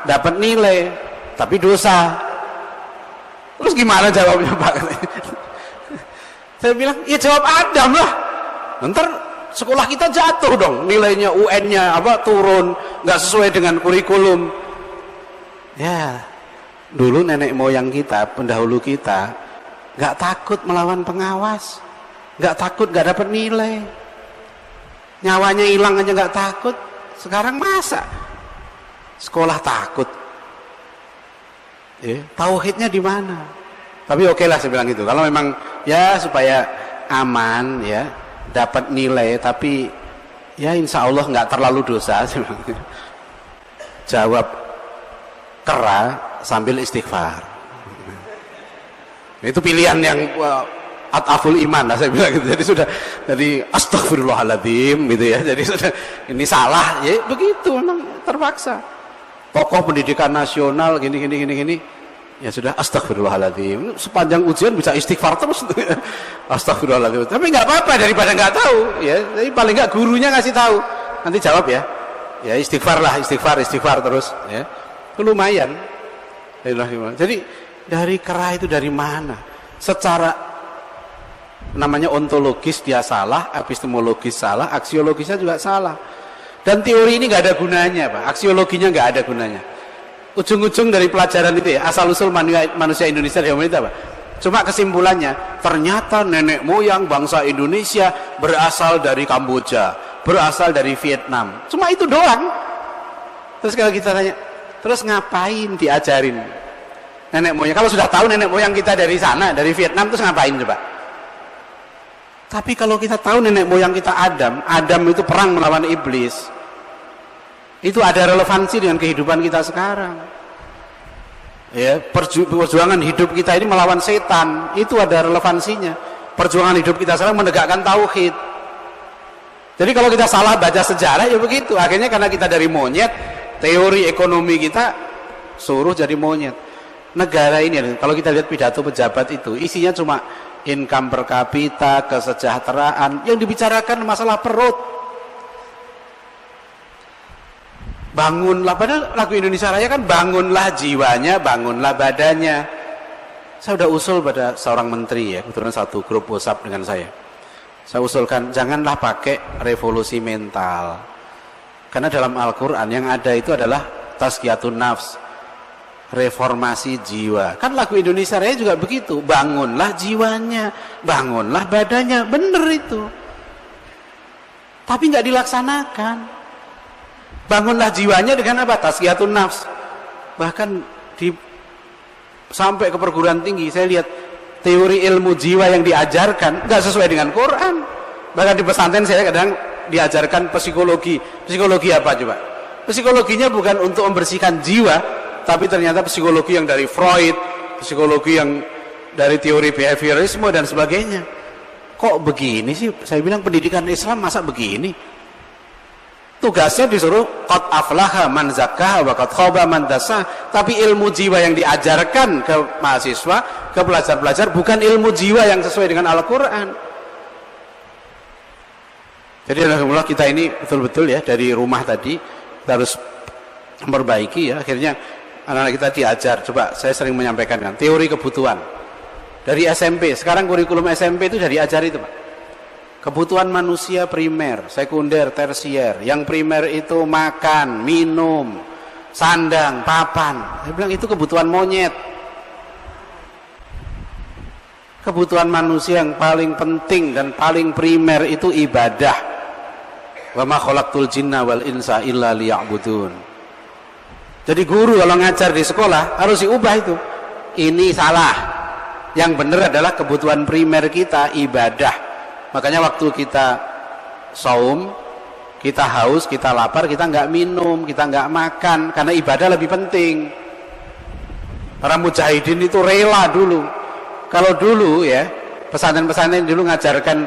dapat nilai, tapi dosa. Terus gimana jawabnya Pak? Saya bilang ya jawab Adam lah. Ntar sekolah kita jatuh dong, nilainya UN-nya turun, nggak sesuai dengan kurikulum. Ya dulu nenek moyang kita, pendahulu kita nggak takut melawan pengawas, nggak takut nggak dapat nilai. Nyawanya hilang aja nggak takut. Sekarang masa sekolah takut? Tauhidnya di mana? Tapi oke lah saya bilang gitu. Kalau memang ya supaya aman ya, dapat nilai, tapi ya insya Allah nggak terlalu dosa. Saya bilang gitu. Jawab kera sambil istighfar. Itu pilihan yang ataful iman lah saya bilang gitu. Jadi sudah, jadi astagfirullahaladzim gitu ya. Jadi sudah ini salah ya, begitu memang terpaksa. Tokoh pendidikan nasional gini ya sudah astagfirullahaladzim. Sepanjang ujian bisa istighfar terus. Astagfirullahaladzim. Tapi nggak apa-apa daripada nggak tahu ya. Jadi paling nggak gurunya ngasih tahu. Nanti jawab ya. Ya istighfar lah, istighfar terus ya. Itu lumayan. Jadi dari kera itu dari mana? Secara namanya ontologis dia salah, epistemologis salah, aksiologisnya juga salah. Dan teori ini nggak ada gunanya Pak, aksiologinya nggak ada gunanya. Ujung-ujung dari pelajaran itu ya, asal usul manusia Indonesia dari apa? Cuma kesimpulannya, ternyata nenek moyang bangsa Indonesia berasal dari Kamboja, berasal dari Vietnam. Cuma itu doang. Terus kalau kita tanya, terus ngapain diajarin nenek moyang? Kalau sudah tahu nenek moyang kita dari sana, dari Vietnam, terus ngapain coba? Tapi kalau kita tahu nenek moyang kita Adam, Adam itu perang melawan iblis, itu ada relevansi dengan kehidupan kita sekarang. Ya, perjuangan hidup kita ini melawan setan, itu ada relevansinya. Perjuangan hidup kita sekarang menegakkan tauhid. Jadi kalau kita salah baca sejarah ya begitu. Akhirnya karena kita dari monyet, teori ekonomi kita suruh jadi monyet. Negara ini, kalau kita lihat pidato pejabat itu, isinya cuma income per kapita, kesejahteraan, yang dibicarakan masalah perut. Bangunlah, padahal lagu Indonesia Raya kan bangunlah jiwanya, bangunlah badannya. Saya udah usul pada seorang menteri ya, kebetulan satu grup WhatsApp dengan saya usulkan, janganlah pakai revolusi mental, karena dalam Al-Quran yang ada itu adalah tazkiyatun nafs, reformasi jiwa. Kan lagu Indonesia Raya juga begitu, bangunlah jiwanya, bangunlah badannya, bener itu, tapi nggak dilaksanakan. Bangunlah jiwanya dengan apa? Tazkiyatun nafs. Bahkan sampai ke perguruan tinggi saya lihat teori ilmu jiwa yang diajarkan nggak sesuai dengan Quran. Bahkan di pesantren saya kadang diajarkan psikologi. Psikologi apa coba? Psikologinya bukan untuk membersihkan jiwa, tapi ternyata psikologi yang dari Freud, psikologi yang dari teori behaviorisme dan sebagainya. Kok begini sih? Saya bilang pendidikan Islam masa begini? Tugasnya disuruh qad aflaha man zakkaha wa qad khaba man dassaha, tapi ilmu jiwa yang diajarkan ke mahasiswa, ke pelajar-pelajar bukan ilmu jiwa yang sesuai dengan Al-Qur'an. Jadi alhamdulillah kita ini betul-betul ya dari rumah tadi kita harus memperbaiki ya. Akhirnya anak-anak kita diajar, coba saya sering menyampaikan kan, teori kebutuhan. Dari SMP, sekarang kurikulum SMP itu sudah diajari itu, Pak. Kebutuhan manusia primer, sekunder, tersier. Yang primer itu makan, minum, sandang, papan. Saya bilang itu kebutuhan monyet. Kebutuhan manusia yang paling penting dan paling primer itu ibadah. Wa ma khalaqtul jinna wal insa illa liya'budun. Jadi guru kalau ngajar di sekolah harus diubah itu. Ini salah. Yang benar adalah kebutuhan primer kita ibadah. Makanya waktu kita saum, kita haus, kita lapar, kita nggak minum, kita nggak makan, karena ibadah lebih penting. Para mujahidin itu rela dulu. Kalau dulu ya, pesantren-pesantren dulu ngajarkan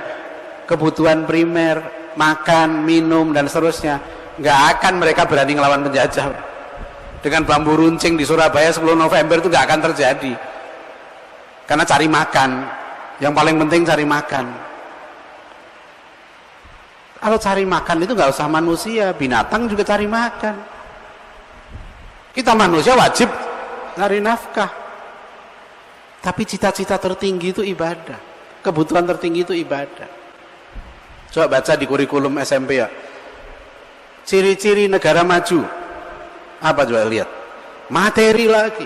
kebutuhan primer, makan, minum, dan seterusnya, nggak akan mereka berani ngelawan penjajah. Dengan bambu runcing di Surabaya 10 November itu nggak akan terjadi. Karena cari makan, yang paling penting cari makan. Kalau cari makan itu nggak usah manusia, binatang juga cari makan. Kita manusia wajib cari nafkah. Tapi cita-cita tertinggi itu ibadah. Kebutuhan tertinggi itu ibadah. Coba baca di kurikulum SMP ya. Ciri-ciri negara maju. Apa coba lihat? Materi lagi.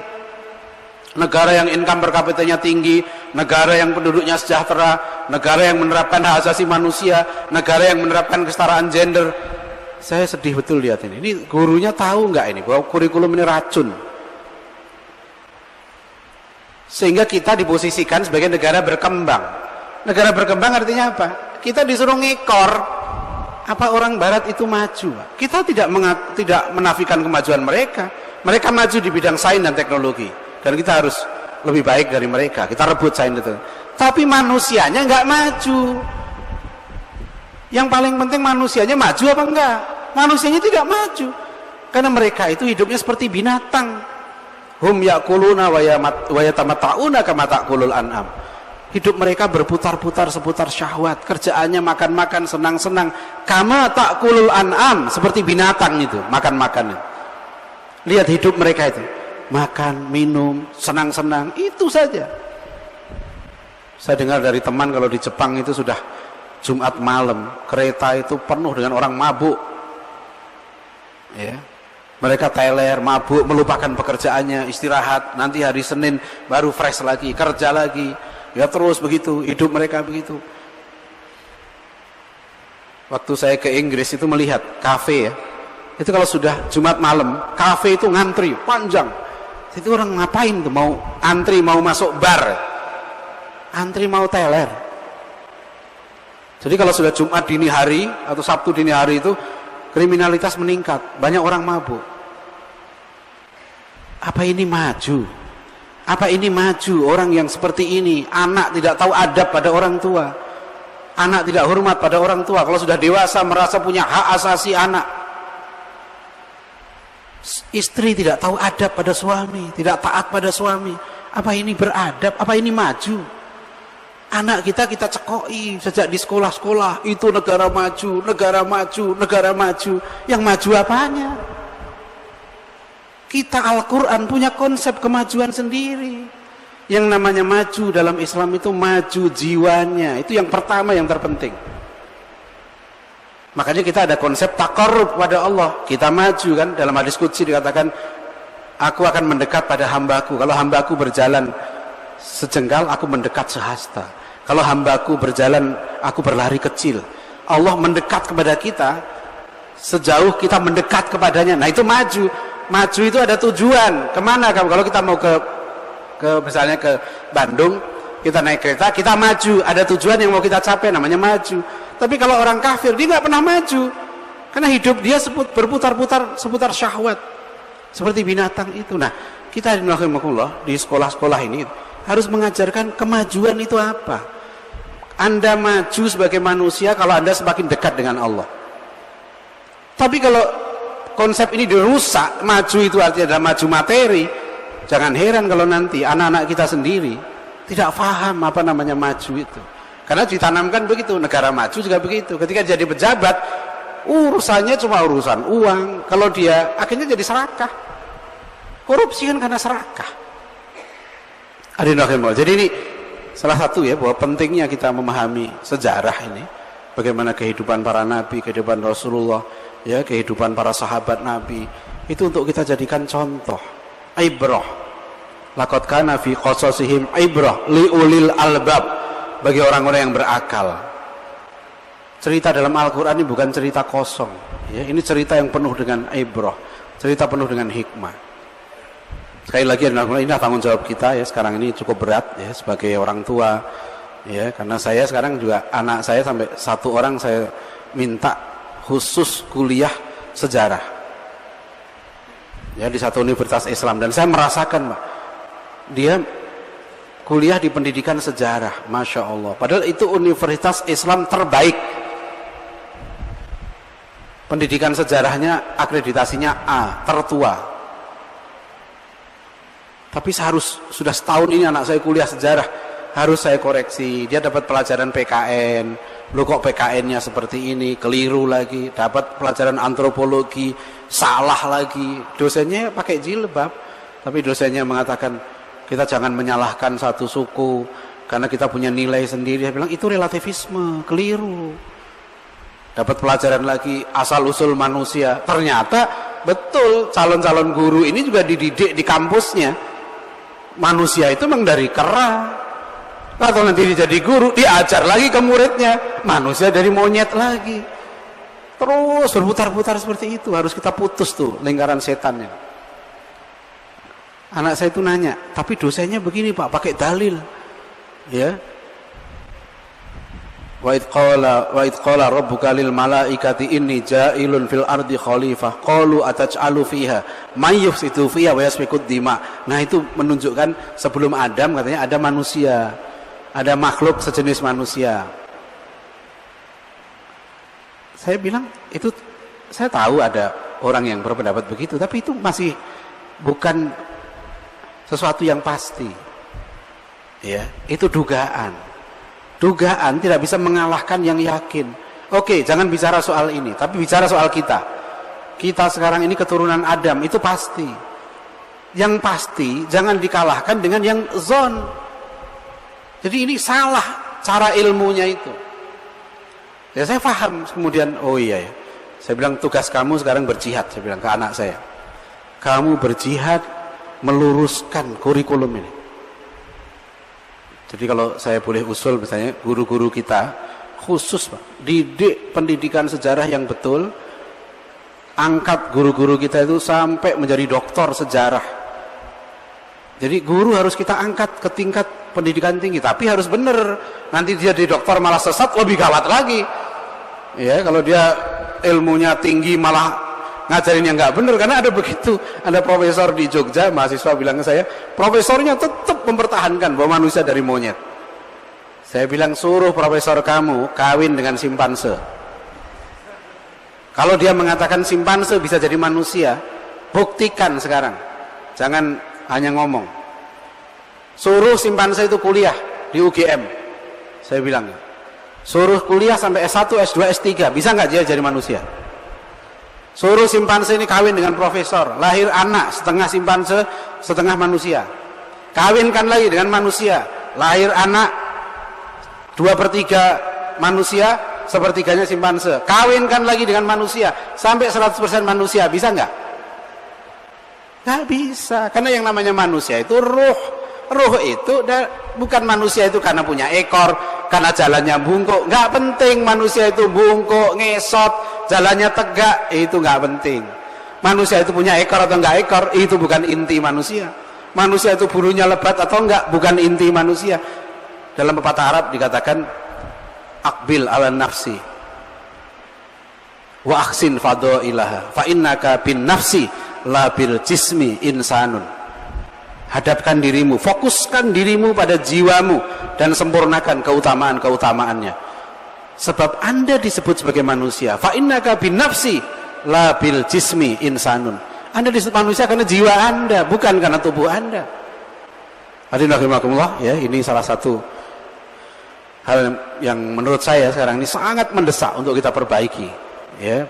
Negara yang income per kapitanya tinggi, negara yang penduduknya sejahtera, negara yang menerapkan hak asasi manusia, negara yang menerapkan kesetaraan gender. Saya sedih betul lihat ini. Ini gurunya tahu nggak ini bahwa kurikulum ini racun? Sehingga kita diposisikan sebagai negara berkembang. Negara berkembang artinya apa? Kita disuruh ngekor apa orang Barat itu maju. Kita tidak menafikan kemajuan mereka. Mereka maju di bidang sains dan teknologi. Dan kita harus lebih baik dari mereka, kita rebut sains itu. Tapi manusianya nggak maju. Yang paling penting manusianya maju apa enggak? Manusianya tidak maju, karena mereka itu hidupnya seperti binatang. Hum yakuluna wa yatamatta'una kama ta'kulul an'am. Hidup mereka berputar-putar seputar syahwat, kerjaannya makan-makan, senang-senang, kama ta'kulul an'am, seperti binatang itu, makan-makan. Lihat hidup mereka itu. Makan, minum, senang-senang, itu saja. Saya dengar dari teman kalau di Jepang itu sudah Jumat malam, kereta itu penuh dengan orang mabuk. Ya. Mereka teler, mabuk, melupakan pekerjaannya, istirahat, nanti hari Senin baru fresh lagi, kerja lagi. Ya terus begitu, hidup mereka begitu. Waktu saya ke Inggris itu melihat kafe ya, itu kalau sudah Jumat malam, kafe itu ngantri panjang. Itu orang ngapain tuh, mau antri, mau masuk bar, antri mau teler. Jadi kalau sudah Jumat dini hari atau Sabtu dini hari itu kriminalitas meningkat, banyak orang mabuk. Apa ini maju? Apa ini maju? Orang yang seperti ini, anak tidak tahu adab pada orang tua, anak tidak hormat pada orang tua. Kalau sudah dewasa merasa punya hak asasi anak. Istri tidak tahu adab pada suami, tidak taat pada suami. Apa ini beradab? Apa ini maju? Anak kita cekoi sejak di sekolah-sekolah, itu negara maju, negara maju, negara maju. Yang maju apanya? Kita Al-Quran punya konsep kemajuan sendiri. Yang namanya maju dalam Islam itu maju jiwanya. Itu yang pertama, yang terpenting. Makanya kita ada konsep taqarrub pada Allah. Kita maju kan, dalam hadis qudsi dikatakan, aku akan mendekat pada hambaku. Kalau hambaku berjalan sejengkal, aku mendekat sehasta. Kalau hambaku berjalan, aku berlari kecil. Allah mendekat kepada kita sejauh kita mendekat kepadanya. Nah itu maju. Maju itu ada tujuan. Kemana kamu? Kalau kita mau ke misalnya ke Bandung, kita naik kereta, kita maju. Ada tujuan yang mau kita capai, namanya maju. Tapi kalau orang kafir, dia nggak pernah maju. Karena hidup dia berputar-putar seputar syahwat. Seperti binatang itu. Nah, kita di sekolah-sekolah ini harus mengajarkan kemajuan itu apa. Anda maju sebagai manusia kalau Anda semakin dekat dengan Allah. Tapi kalau konsep ini dirusak, maju itu artinya adalah maju materi, jangan heran kalau nanti anak-anak kita sendiri tidak paham apa namanya maju itu. Karena ditanamkan begitu, negara maju juga begitu. Ketika jadi pejabat, urusannya cuma urusan uang. Kalau dia akhirnya jadi serakah. Korupsi kan karena serakah. Jadi ini salah satu ya, bahwa pentingnya kita memahami sejarah ini, bagaimana kehidupan para nabi, kehidupan Rasulullah, ya, kehidupan para sahabat nabi, itu untuk kita jadikan contoh, ibrah. Laqad kana fi qasasihim ibrah li ulil albab, bagi orang-orang yang berakal. Cerita dalam Al-Quran ini bukan cerita kosong ya, ini cerita yang penuh dengan ibrah, cerita penuh dengan hikmah. Sekali lagi ini tanggung jawab kita ya, sekarang ini cukup berat ya sebagai orang tua ya, karena saya sekarang juga anak saya sampai satu orang saya minta khusus kuliah sejarah ya di satu universitas Islam, dan saya merasakan Pak, dia kuliah di pendidikan sejarah, Masya Allah, padahal itu universitas Islam terbaik, pendidikan sejarahnya akreditasinya A, tertua. Tapi sudah setahun ini anak saya kuliah sejarah, harus saya koreksi. Dia dapat pelajaran PKN, loh kok PKN-nya seperti ini, keliru lagi. Dapat pelajaran antropologi, salah lagi. Dosennya pakai jilbab, tapi dosennya mengatakan kita jangan menyalahkan satu suku karena kita punya nilai sendiri. Dia bilang itu relativisme, keliru. Dapat pelajaran lagi asal usul manusia. Ternyata betul, calon-calon guru ini juga dididik di kampusnya. Manusia itu memang dari kera. Atau nanti dia jadi guru, diajar lagi ke muridnya, manusia dari monyet lagi. Terus berputar-putar seperti itu. Harus kita putus tuh lingkaran setannya. Anak saya itu nanya, tapi dosennya begini Pak, pakai dalil ya. Wa id qala rabbuka lil malaikati inni ja'ilun fil ardi khalifah qalu ataj'alu fiha may yufsidu fiha wa yasfikud dima. Nah itu menunjukkan sebelum Adam katanya ada manusia, ada makhluk sejenis manusia. Saya bilang itu, saya tahu ada orang yang berpendapat begitu, tapi itu masih bukan sesuatu yang pasti ya, itu dugaan. Dugaan tidak bisa mengalahkan yang yakin. Oke, jangan bicara soal ini, tapi bicara soal kita. Kita sekarang ini keturunan Adam, itu pasti. Yang pasti jangan dikalahkan dengan yang zon. Jadi ini salah cara ilmunya itu. Ya saya paham, kemudian oh iya ya. Saya bilang tugas kamu sekarang berjihad, saya bilang ke anak saya. kamu berjihad meluruskan kurikulum ini. Jadi kalau saya boleh usul, misalnya guru-guru kita khusus Pak, didik pendidikan sejarah yang betul, angkat guru-guru kita itu sampai menjadi doktor sejarah. Jadi guru harus kita angkat ke tingkat pendidikan tinggi, tapi harus benar. Nanti dia di dokter malah sesat, lebih gawat lagi. Ya, kalau dia ilmunya tinggi malah ngajarin yang nggak benar, karena ada begitu. Ada profesor di Jogja, mahasiswa bilang ke saya, profesornya tetap mempertahankan bahwa manusia dari monyet. Saya bilang, suruh profesor kamu kawin dengan simpanse. Kalau dia mengatakan simpanse bisa jadi manusia, buktikan sekarang. Jangan hanya ngomong. Suruh simpanse itu kuliah di UGM. Saya bilang, suruh kuliah sampai S1, S2, S3, bisa nggak dia jadi manusia? Suruh simpanse ini kawin dengan profesor, lahir anak setengah simpanse, setengah manusia. Kawinkan lagi dengan manusia, lahir anak 2/3 manusia, sepertiganya simpanse. Kawinkan lagi dengan manusia sampai 100% manusia, bisa nggak? Nggak bisa, karena yang namanya manusia itu ruh. Ruh itu bukan manusia itu karena punya ekor, karena jalannya bungkuk. Nggak penting manusia itu bungkuk, ngesot, jalannya tegak, itu nggak penting. Manusia itu punya ekor atau nggak ekor, itu bukan inti manusia. Manusia itu bulunya lebat atau enggak, bukan inti manusia. Dalam pepatah Arab dikatakan, akbil ala nafsi wa aksin fadailaha fa innaka bin nafsi la bil jismi insanun. Hadapkan dirimu, fokuskan dirimu pada jiwamu dan sempurnakan keutamaan-keutamaannya. Sebab Anda disebut sebagai manusia. Fa innaka bin nafsi la bil jismi insanun. Anda disebut manusia karena jiwa Anda, bukan karena tubuh Anda. Hadirin rahimakumullah, ya, ini salah satu hal yang menurut saya sekarang ini sangat mendesak untuk kita perbaiki, ya,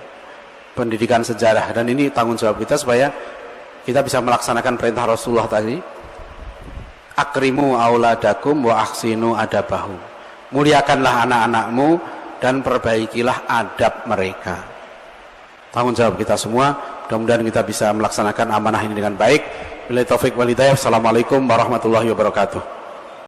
pendidikan sejarah. Dan ini tanggung jawab kita supaya kita bisa melaksanakan perintah Rasulullah tadi, akrimu auladakum wa ahsinu adabahum. Muliakanlah anak-anakmu dan perbaikilah adab mereka. Tanggung jawab kita semua. Mudah-mudahan kita bisa melaksanakan amanah ini dengan baik. Billahi taufik wal hidayah. Assalamualaikum warahmatullahi wabarakatuh.